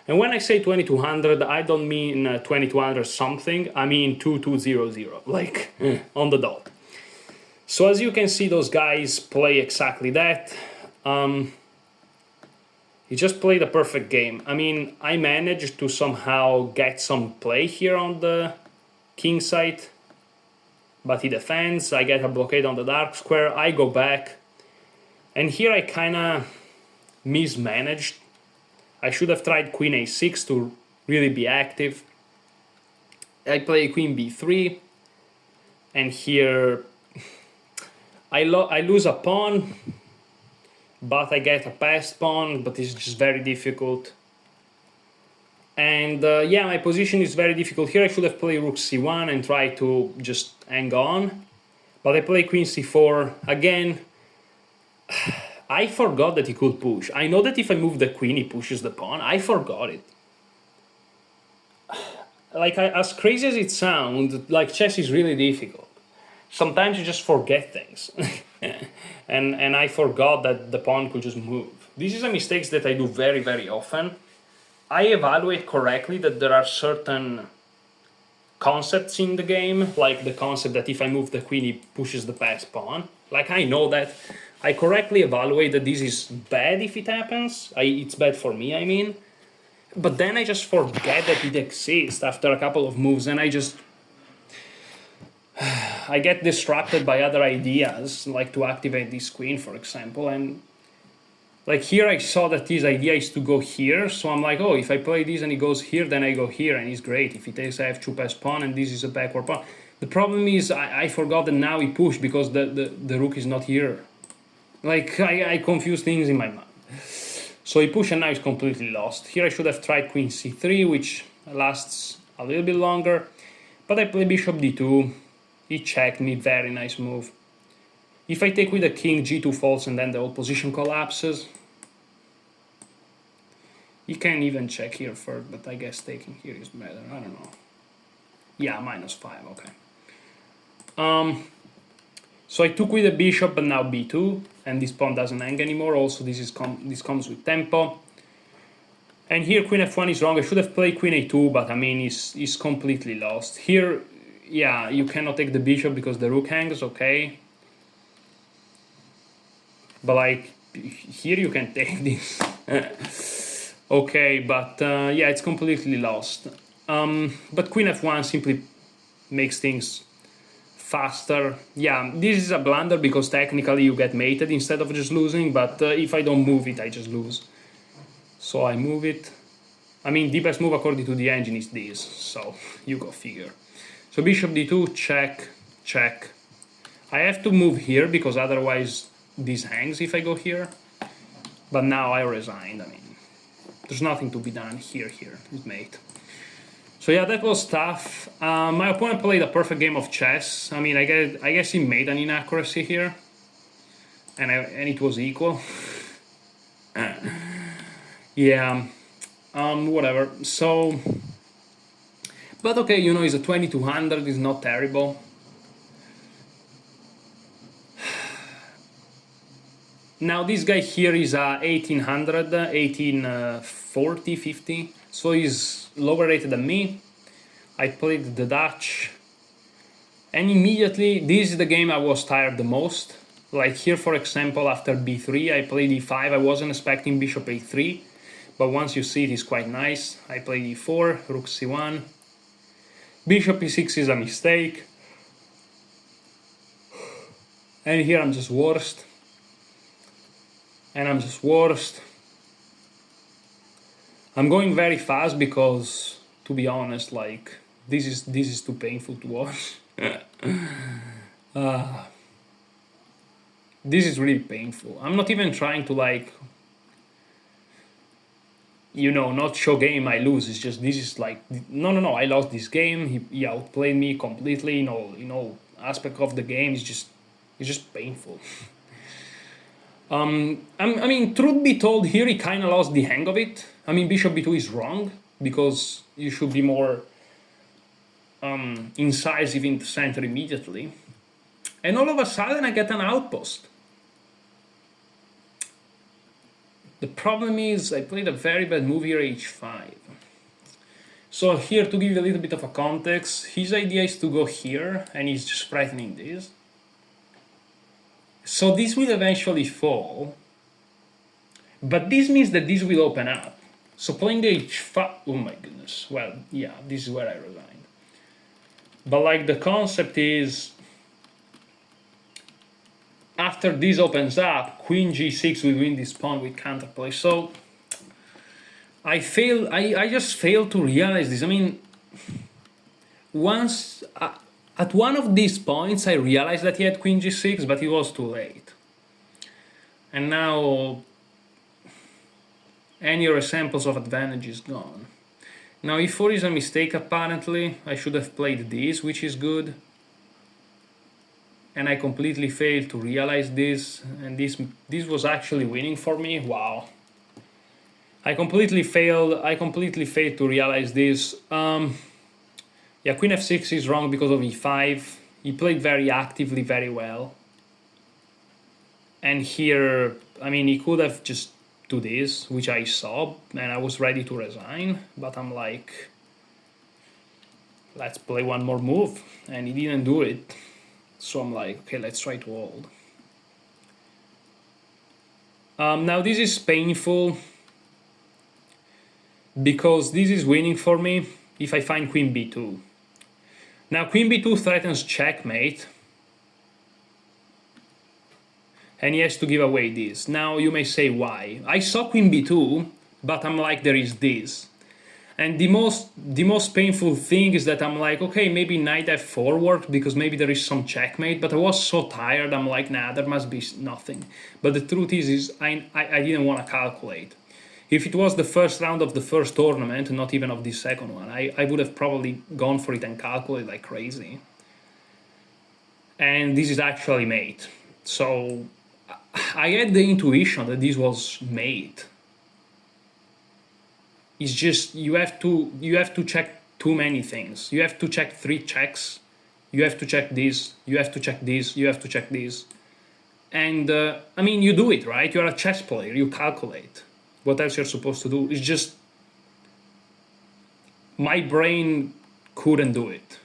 And when I say 2200, I don't mean 2200 something, I mean 2200, like on the dot. So as you can see, those guys play exactly that. He just played a perfect game. I mean, I managed to somehow get some play here on the king side, but he defends, I get a blockade on the dark square, I go back, and here I kinda mismanaged. I should have tried queen a6 to really be active. I play queen b3, and here I lose a pawn, but I get a passed pawn, but it's just very difficult. And yeah, my position is very difficult. Here I should have played rook c1 and try to just hang on, But I play queen c4 again. I forgot that he could push. I know that if I move the queen, he pushes the pawn. I forgot it. Like, as crazy as it sounds, like, chess is really difficult. Sometimes you just forget things. and I forgot that the pawn could just move. This is a mistake that I do very, very often. I evaluate correctly that there are certain concepts in the game, like the concept that if I move the queen, he pushes the passed pawn. Like, I know that. I correctly evaluate that this is bad if it happens. It's bad for me, I mean. But then I just forget that it exists after a couple of moves, and I get distracted by other ideas, like to activate this queen, for example. And like here I saw that his idea is to go here, so I'm like, oh, if I play this and he goes here, then I go here, and he's great. If he takes I have f2 passed pawn, and this is a backward pawn. The problem is I forgot that now he pushed because the rook is not here. Like, I confuse things in my mind. So he pushed and now he's completely lost. Here I should have tried queen c3, which lasts a little bit longer. But I play bishop d2. He checked me, very nice move. If I take with the king, g2 falls and then the whole position collapses. You can even check here first, but I guess taking here is better. I don't know. Yeah, -5, okay. So I took with the bishop, but now b2, and this pawn doesn't hang anymore. Also, this comes with tempo. And here queen f1 is wrong. I should have played queen a2, but I mean, he's completely lost. Here, yeah, you cannot take the bishop because the rook hangs, okay. But like, here you can take this. Okay, but yeah, it's completely lost. But queen f1 simply makes things faster. Yeah, this is a blunder because technically you get mated instead of just losing, but if I don't move it, I just lose. So I move it. I mean, the best move according to the engine is this, so you go figure. So bishop d2, check, check. I have to move here because otherwise this hangs if I go here. But now I resigned. I mean, there's nothing to be done here, it's mate. So yeah, that was tough. My opponent played a perfect game of chess. I mean, I guess he made an inaccuracy here, and it was equal. Yeah, whatever. So, but okay, you know, he's a 2200. It's not terrible. Now this guy here is a 1800, 1840, 50. So he's lower rated than me. I played the Dutch. And immediately, this is the game I was tired the most. Like here, for example, after b3, I played e5. I wasn't expecting bishop a3. But once you see it, it's quite nice. I played e4, rook c1. Bishop e6 is a mistake. And here I'm just worst. And I'm just worst. I'm going very fast because, to be honest, like, this is too painful to watch. This is really painful. I'm not even trying to, like, you know, not show game I lose. It's just, this is like, no, I lost this game. He outplayed me completely in all aspect of the game. It's just painful. I mean, truth be told, here he kind of lost the hang of it. I mean, bishop b2 is wrong, because you should be more incisive in the center immediately. And all of a sudden I get an outpost. The problem is I played a very bad move here, h5. So here, to give you a little bit of a context, his idea is to go here, and he's just threatening this. So this will eventually fall, but this means that this will open up. So playing the h5, oh my goodness, well, yeah, this is where I resigned. But like, the concept is, after this opens up, queen g6 will win this pawn with counterplay. So I just failed to realize this. I mean, once at one of these points I realized that he had queen g6, but it was too late. And now any resemblance of advantage is gone. Now e4 is a mistake apparently. I should have played this, which is good. and I completely failed to realize this, and this was actually winning for me. Wow. I completely failed to realize this. Yeah, queen f6 is wrong because of e5. He played very actively, very well. And here, I mean, he could have just do this, which I saw, and I was ready to resign, but I'm like, let's play one more move, and he didn't do it. So I'm like, okay, let's try to hold. Now this is painful, because this is winning for me if I find queen b2. Now queen b2 threatens checkmate, and he has to give away this. Now you may say why. I saw queen b2, but I'm like, there is this. And the most painful thing is that I'm like, okay, maybe knight f4 worked because maybe there is some checkmate, but I was so tired, I'm like, nah, there must be nothing. But the truth is I didn't want to calculate. If it was the first round of the first tournament, not even of the second one, I would have probably gone for it and calculated like crazy. And this is actually mate. So I had the intuition that this was mate. It's just you have to check too many things. You have to check 3 checks. You have to check this. You have to check this. You have to check this. And I mean, you do it, right? You're a chess player. You calculate. What else you're supposed to do? It's just my brain couldn't do it.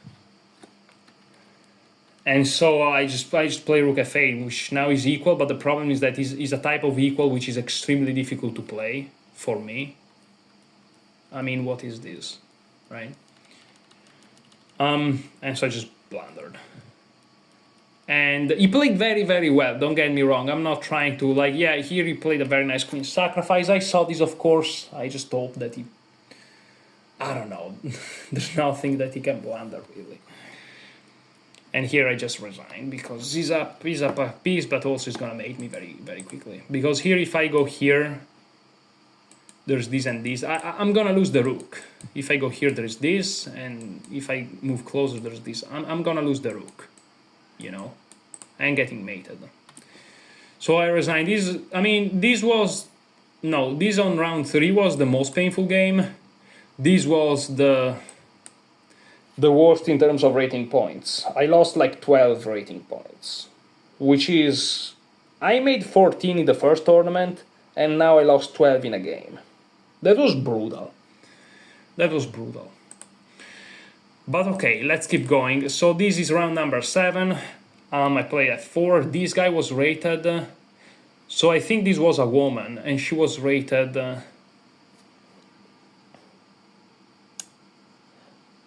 And so I just play rook f8, which now is equal, but the problem is that is a type of equal which is extremely difficult to play for me. I mean, what is this, right? And so I just blundered. And he played very, very well, don't get me wrong. I'm not trying to, like, yeah, here he played a very nice queen sacrifice. I saw this, of course. I just hope that he... I don't know. There's nothing that he can blunder, really. And here I just resign, because he's up a piece, but also he's going to mate me very, very quickly. Because here, if I go here, there's this and this. I'm going to lose the rook. If I go here, there's this, and if I move closer, there's this. I'm going to lose the rook. You know, and getting mated. So I resigned. This, I mean, this was, no, this on round 3 was the most painful game. This was the worst in terms of rating points. I lost like 12 rating points, which is, I made 14 in the first tournament, and now I lost 12 in a game. That was brutal. That was brutal. But okay, let's keep going. So this is round number 7. I played f4. This guy was rated. So I think this was a woman, and she was rated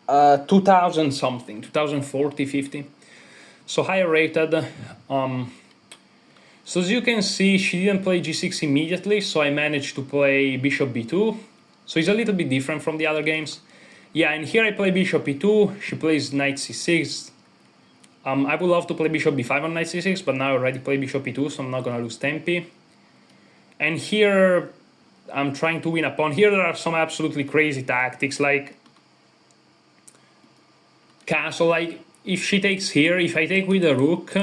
2000 something, 2040, 50. So higher rated. So as you can see, she didn't play g6 immediately, so I managed to play bishop b2. So it's a little bit different from the other games. Yeah, and here I play bishop e2, she plays knight c6. I would love to play bishop b5 on knight c6, but now I already play bishop e2, so I'm not gonna lose tempi. And here, I'm trying to win a pawn. Here there are some absolutely crazy tactics, like castle, like if she takes here, if I take with the rook,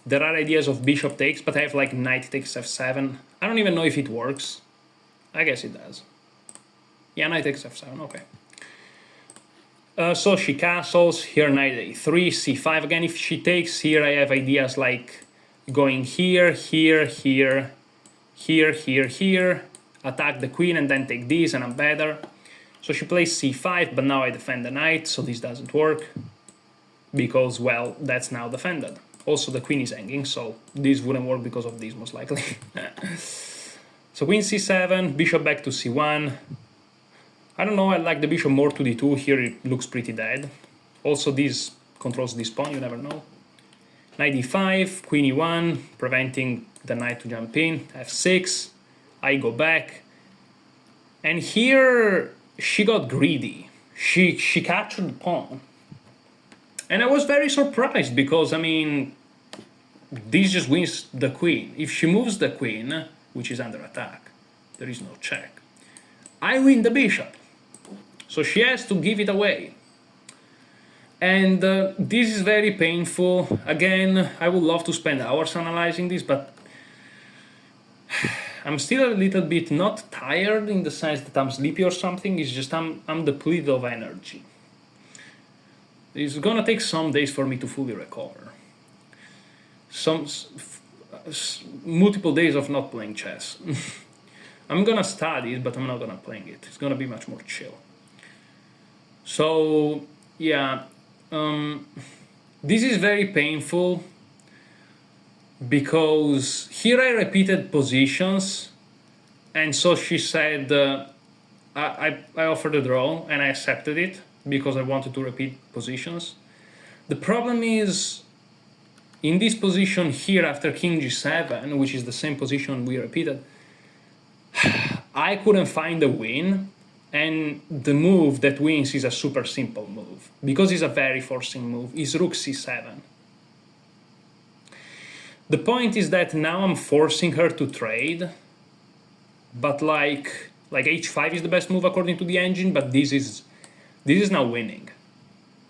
there are ideas of bishop takes, but I have like knight takes f7. I don't even know if it works. I guess it does. Yeah, knight takes f7, okay. So she castles, here knight a3, c5. Again, if she takes here, I have ideas like going here, here, here, here, here, here, attack the queen and then take this and I'm better. So she plays c5, but now I defend the knight, so this doesn't work. Because, well, that's now defended. Also, the queen is hanging, so this wouldn't work because of this, most likely. So queen c7, bishop back to c1. I don't know, I like the bishop more to d2, here it looks pretty dead. Also this controls this pawn, you never know. Knight e5, queen e1, preventing the knight to jump in, f6, I go back. And here she got greedy, she captured the pawn. And I was very surprised because, I mean, this just wins the queen. If she moves the queen, which is under attack, there is no check, I win the bishop. So she has to give it away. And this is very painful. Again, I would love to spend hours analyzing this, but I'm still a little bit not tired in the sense that I'm sleepy or something. It's just I'm depleted of energy. It's gonna take some days for me to fully recover. Multiple days of not playing chess. I'm gonna study it, but I'm not gonna play it. It's gonna be much more chill. So yeah, this is very painful because here I repeated positions, and so she said I offered a draw and I accepted it because I wanted to repeat positions. The problem is in this position here after king g7, which is the same position we repeated, I couldn't find a win, and the move that wins is a super simple move because it's a very forcing move. It's rook c7. The point is that now I'm forcing her to trade, but like h5 is the best move according to the engine, but this is now winning.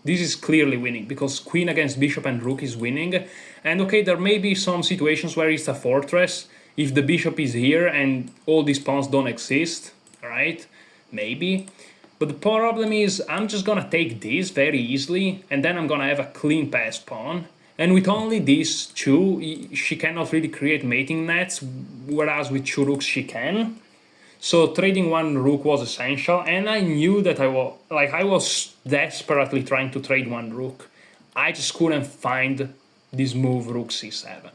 This is clearly winning because queen against bishop and rook is winning. And okay, there may be some situations where it's a fortress if the bishop is here and all these pawns don't exist, right? Maybe. But the problem is I'm just gonna take this very easily and then I'm gonna have a clean passed pawn. And with only these two, she cannot really create mating nets, whereas with two rooks she can. So trading one rook was essential, and I knew that I was desperately trying to trade one rook. I just couldn't find this move rook c7.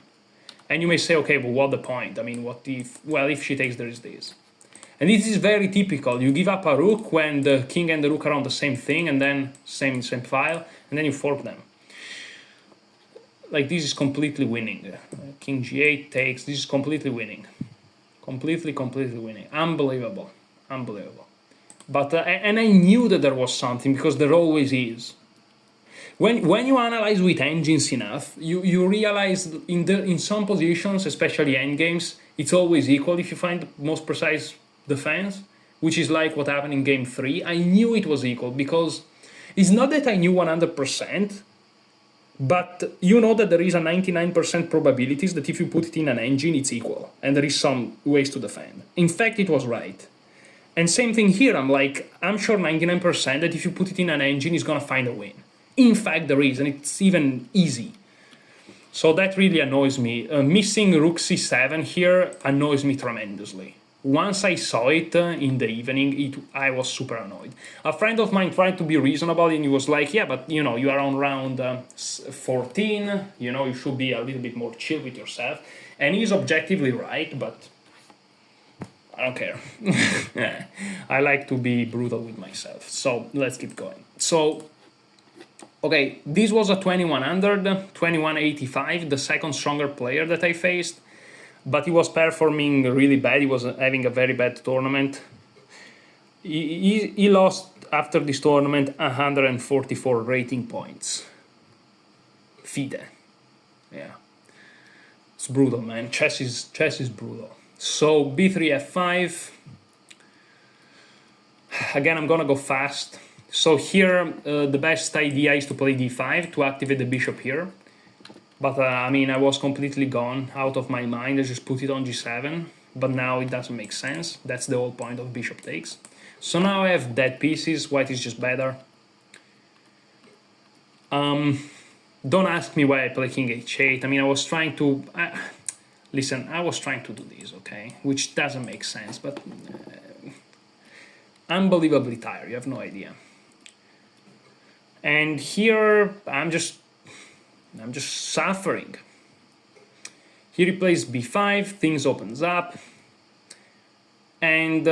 And you may say, okay, but what the point? I mean, what if, well, if she takes, there is this. And this is very typical. You give up a rook when the king and the rook are on the same thing, and then same file, and then you fork them. Like, this is completely winning. King g8 takes, this is completely winning. Completely winning. Unbelievable. But and I knew that there was something because there always is. When you analyze with engines enough, you realize in some positions, especially endgames, it's always equal if you find the most precise defense, which is like what happened in game 3. I knew it was equal because it's not that I knew 100%, but you know that there is a 99% probabilities that if you put it in an engine, it's equal, and there is some ways to defend. In fact, it was right. And same thing here, I'm sure 99% that if you put it in an engine, it's gonna find a win. In fact, there is, and it's even easy. So that really annoys me. Missing rook c7 here annoys me tremendously. Once I saw it in the evening, I was super annoyed. A friend of mine tried to be reasonable, and he was like, yeah, but you know, you are on round 14, you know, you should be a little bit more chill with yourself. And he's objectively right, but I don't care. I like to be brutal with myself. So let's keep going. So, okay, this was a 2100, 2185, the second stronger player that I faced. But he was performing really bad. He was having a very bad tournament. He lost after this tournament 144 rating points. FIDE. Yeah. It's brutal, man. Chess is brutal. So b3 f5. Again, I'm gonna go fast. So here, the best idea is to play d5 to activate the bishop here. But I mean, I was completely gone, out of my mind. I just put it on g7, but now it doesn't make sense. That's the whole point of bishop takes. So now I have dead pieces, white is just better. Don't ask me why I play king h8. I mean, I was trying to... listen, I was trying to do this, okay? Which doesn't make sense, but... unbelievably tired, you have no idea. And here, I'm just suffering. Here he plays b5, things opens up. And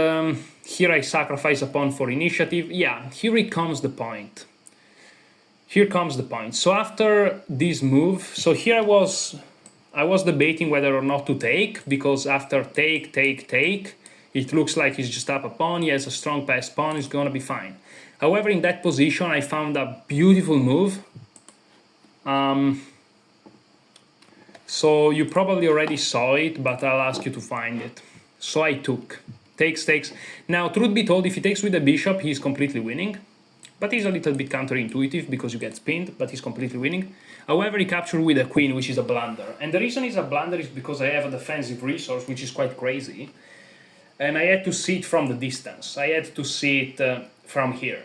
here I sacrifice a pawn for initiative. Yeah, here it comes the point. Here comes the point. So after this move, so here I was debating whether or not to take, because after take, it looks like he's just up a pawn, he has a strong passed pawn, it's gonna be fine. However, in that position, I found a beautiful move. So you probably already saw it, but I'll ask you to find it. So I took. Takes. Now, truth be told, if he takes with the bishop, he's completely winning. but he's a little bit counterintuitive because you get spinned, but he's completely winning. However, he captured with a queen, which is a blunder. And the reason it's a blunder is because I have a defensive resource, which is quite crazy. And I had to see it from the distance. I had to see it from here.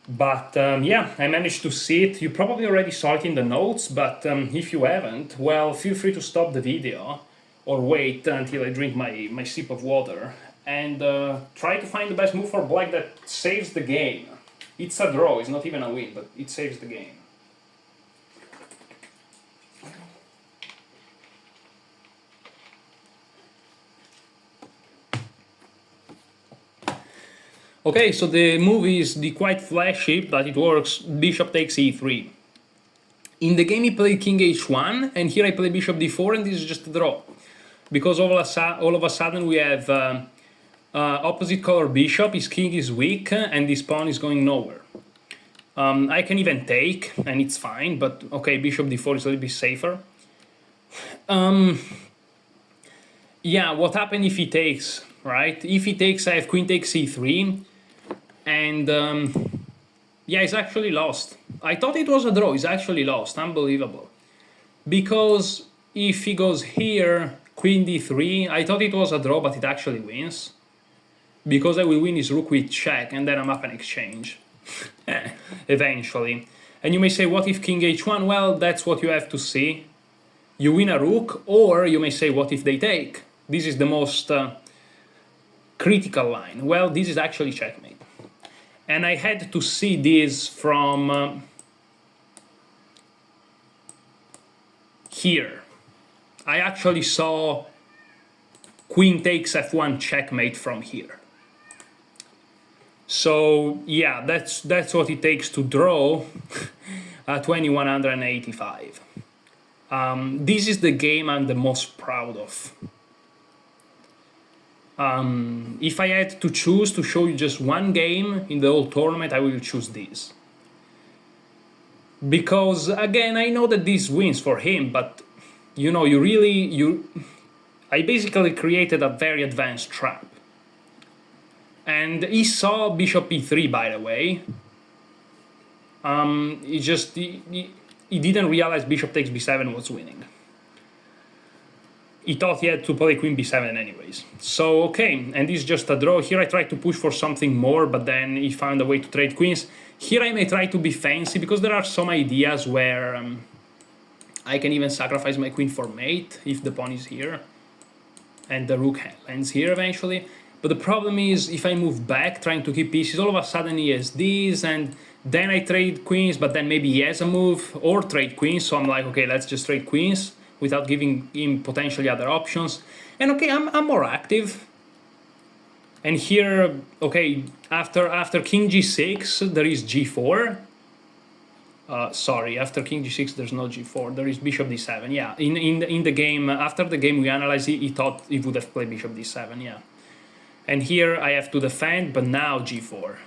But yeah, I managed to see it. You probably already saw it in the notes, but if you haven't, well, feel free to stop the video or wait until I drink my sip of water and try to find the best move for black that saves the game. It's a draw, it's not even a win, but it saves the game. Okay, so the move is the quite flashy, but it works. Bishop takes e3. In the game he played king h1, and here I play bishop d4, and this is just a draw. Because all of a sudden we have opposite color bishop, his king is weak, and this pawn is going nowhere. I can even take, and it's fine, but okay, bishop d4 is a little bit safer. Yeah, what happened if he takes, right? If he takes, I have queen takes e3, and yeah, he's actually lost. I thought it was a draw, he's actually lost, unbelievable. Because if he goes here, queen d3, I thought it was a draw, but it actually wins. Because I will win his rook with check, and then I'm up an exchange. Eventually. And you may say, what if king h1? Well, that's what you have to see. You win a rook, or you may say, what if they take? This is the most critical line. Well, this is actually checkmate. And I had to see this from here. I actually saw queen takes f1 checkmate from here. So yeah, that's what it takes to draw 2185. This is the game I'm the most proud of. If I had to choose to show you just one game in the whole tournament, I will choose this. Because again, I know that this wins for him, but you know, I basically created a very advanced trap. And he saw bishop e3, by the way. He didn't realize bishop takes b7 was winning. He thought he had to play queen b7 anyways. So okay, and this is just a draw. Here I tried to push for something more, but then he found a way to trade queens. Here I may try to be fancy, because there are some ideas where I can even sacrifice my queen for mate if the pawn is here. And the rook lands here eventually. But the problem is, if I move back, trying to keep pieces, all of a sudden he has these, and then I trade queens, but then maybe he has a move, or trade queens, so I'm like, okay, let's just trade queens, without giving him potentially other options. And okay, I'm more active. And here, okay, after king g6, there is g4. Sorry, after king g6, there's no g4, there is bishop d7, yeah. In the game, after the game we analyzed, he thought he would have played bishop d7, yeah. And here I have to defend, but now g4.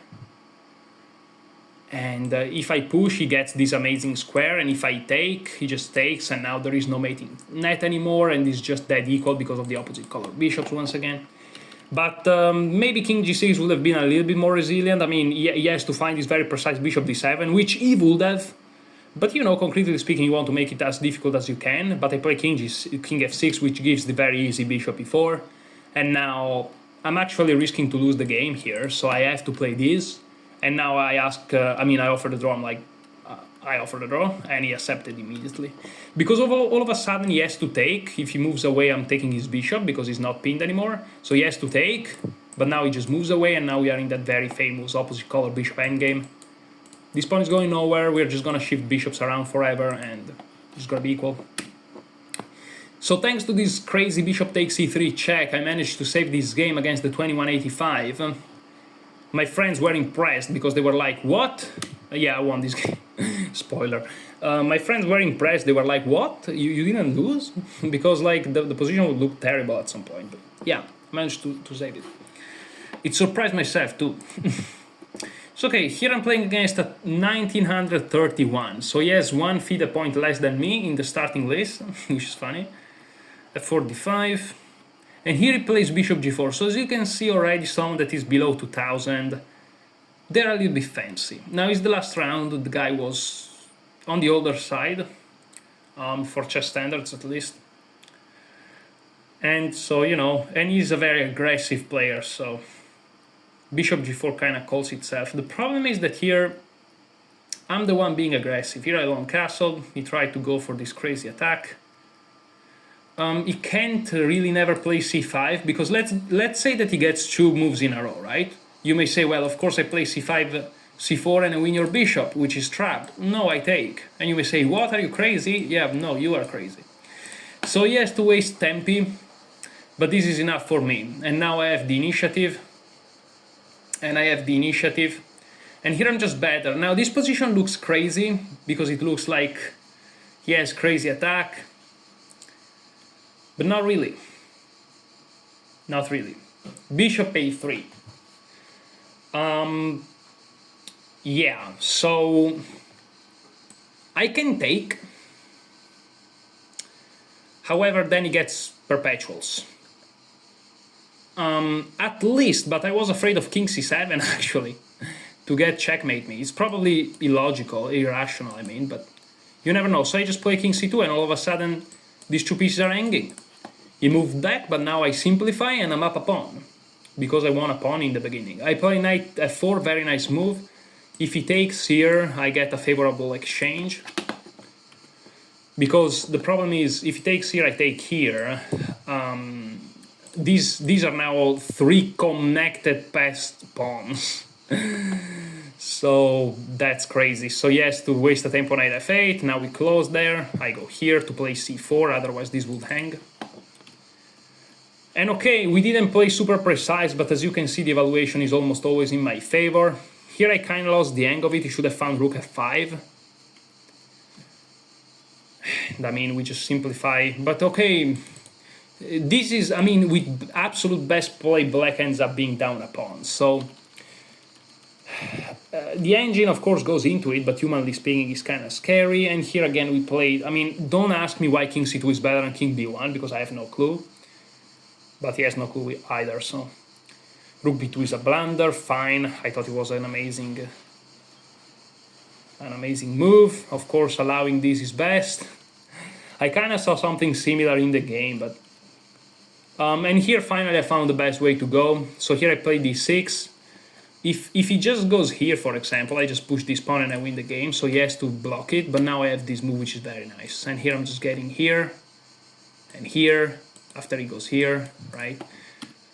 And if I push, he gets this amazing square, and if I take, he just takes, and now there is no mating net anymore, and it's just dead equal because of the opposite color bishops once again. But maybe king g6 would have been a little bit more resilient. I mean, he has to find this very precise bishop d7, which he would have. But, you know, concretely speaking, you want to make it as difficult as you can. But I play king f6, which gives the very easy bishop e4. And now I'm actually risking to lose the game here, so I have to play this. And now I I offer the draw. I'm like, I offer the draw, and he accepted immediately. Because all of a sudden he has to take. If he moves away, I'm taking his bishop because he's not pinned anymore. So he has to take, but now he just moves away, and now we are in that very famous opposite color bishop endgame. This pawn is going nowhere. We're just gonna shift bishops around forever, and it's gonna be equal. So thanks to this crazy bishop takes e3 check, I managed to save this game against the 2185. My friends were impressed because they were like, what? Yeah, I won this game. Spoiler. My friends were impressed. They were like, what? You didn't lose? Because like the position would look terrible at some point. But yeah, I managed to save it. It surprised myself too. So okay, here I'm playing against a 1931. So he has 1 FIDE point less than me in the starting list, which is funny. At 45. And here he plays bishop g4. So as you can see already, someone that is below 2000. they're a little bit fancy. Now it's the last round, the guy was on the older side, for chess standards at least. And so, you know, and he's a very aggressive player, so bishop g4 kind of calls itself. The problem is that here, I'm the one being aggressive. Here I long castle, he tried to go for this crazy attack. He can't really never play c5, because let's say that he gets 2 moves in a row, right? You may say, well, of course I play c5, c4 and I win your bishop, which is trapped. No, I take. And you may say, what, are you crazy? Yeah, no, you are crazy. So he has to waste tempi, but this is enough for me. And now I have the initiative. And I have the initiative. And here I'm just better. Now this position looks crazy, because it looks like he has crazy attack. But not really. Not really. Bishop a3. Yeah, so I can take. However, then he gets perpetuals. At least, but I was afraid of king c7 actually, to get checkmate me. It's probably illogical, irrational, I mean, but you never know. So I just play king c2 and all of a sudden these 2 pieces are hanging. He moved back, but now I simplify and I'm up a pawn, because I won a pawn in the beginning. I play knight f4, very nice move. If he takes here, I get a favorable exchange. Because the problem is, if he takes here, I take here. These are now all 3 connected passed pawns. So that's crazy. So he has to waste a tempo knight f8. Now we close there. I go here to play c4, otherwise this would hang. And okay, we didn't play super precise, but as you can see, the evaluation is almost always in my favor. Here I kind of lost the hang of it. He should have found rook f5. I mean, we just simplify. But okay, this is, I mean, with absolute best play, black ends up being down a pawn. So the engine, of course, goes into it, but humanly speaking, is kind of scary. And here again, we played, I mean, don't ask me why king c2 is better than king b1, because I have no clue. But he has no clue either, so rook b2 is a blunder, fine. I thought it was an amazing move. Of course, allowing this is best. I kind of saw something similar in the game, but and here finally I found the best way to go. So here I play d6. If he just goes here, for example, I just push this pawn and I win the game. So he has to block it, but now I have this move, which is very nice. And here I'm just getting here and here. After he goes here, right?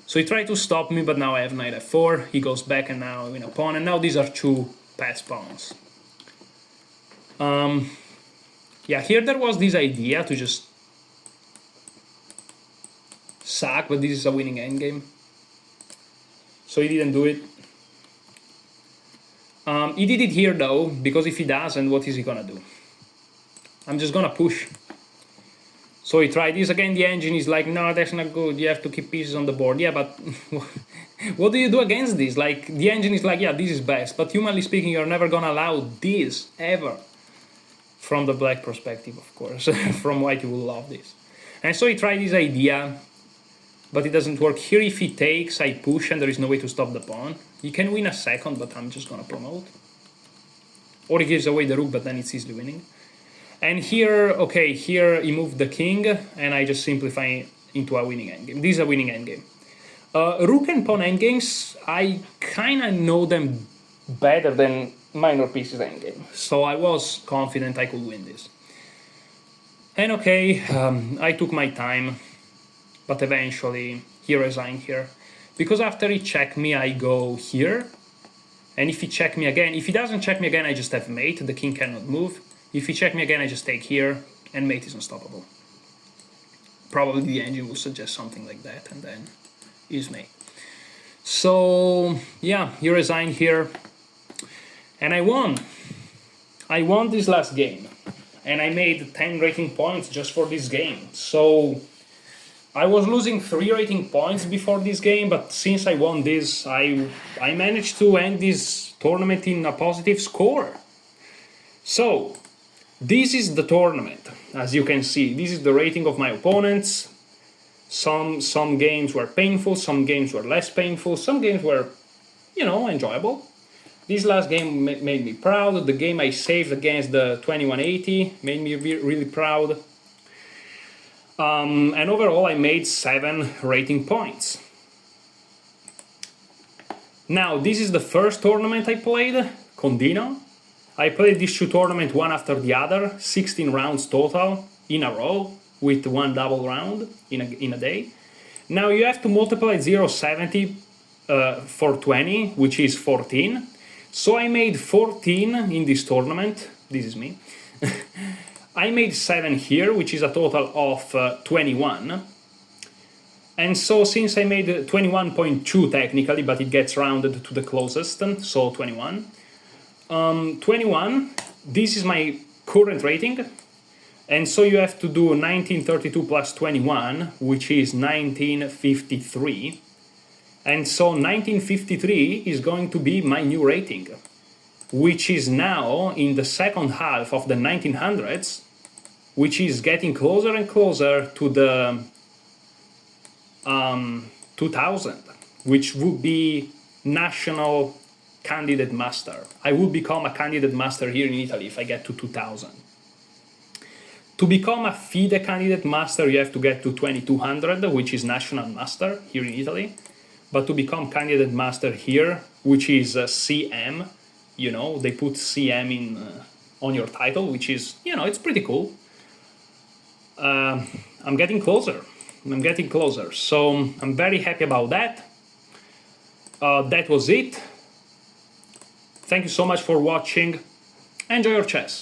So he tried to stop me, but now I have knight f4. He goes back and now I win a pawn. And now these are 2 passed pawns. Yeah, here there was this idea to just sack, but this is a winning endgame. So he didn't do it. He did it here though, because if he doesn't, what is he gonna do? I'm just gonna push. So he tried this again, the engine is like, no, that's not good, you have to keep pieces on the board. Yeah, but what do you do against this? Like, the engine is like, yeah, this is best, but humanly speaking, you're never gonna allow this, ever. From the black perspective, of course. From white, you will love this. And so he tried this idea, but it doesn't work. Here, if he takes, I push, and there is no way to stop the pawn. He can win a second, but I'm just gonna promote. Or he gives away the rook, but then it's easily winning. And here, okay, here he moved the king, and I just simplify into a winning endgame. This is a winning endgame. Rook and pawn endgames, I kind of know them better than minor pieces endgame. So I was confident I could win this. And okay, I took my time, but eventually he resigned here. Because after he checked me, I go here. And if he check me again, if he doesn't check me again, I just have mate, the king cannot move. If he check me again, I just take here, and mate is unstoppable. Probably the engine will suggest something like that, and then is mate. So, yeah, he resigned here, and I won. I won this last game, and I made 10 rating points just for this game. So, I was losing 3 rating points before this game, but since I won this, I managed to end this tournament in a positive score. So, this is the tournament, as you can see. This is the rating of my opponents. Some games were painful, some games were less painful, some games were, you know, enjoyable. This last game made me proud. The game I saved against the 2180 made me really proud. And overall, I made 7 rating points. Now, this is the first tournament I played, Condino. I played this 2 tournaments one after the other, 16 rounds total in a row, with 1 double round in a day. Now you have to multiply 0.70 for 20, which is 14. So I made 14 in this tournament. This is me. I made 7 here, which is a total of 21. And so since I made 21.2 technically, but it gets rounded to the closest, so 21. 21, this is my current rating. And so you have to do 1932 plus 21, which is 1953. And so 1953 is going to be my new rating, which is now in the second half of the 1900s, which is getting closer and closer to the 2000, which would be national candidate master. I will become a candidate master here in Italy if I get to 2000. To become a FIDE candidate master, you have to get to 2200, which is national master here in Italy. But to become candidate master here, which is CM, you know, they put CM in on your title, which is, you know, it's pretty cool. I'm getting closer. So I'm very happy about that. That was it. Thank you so much for watching. Enjoy your chess.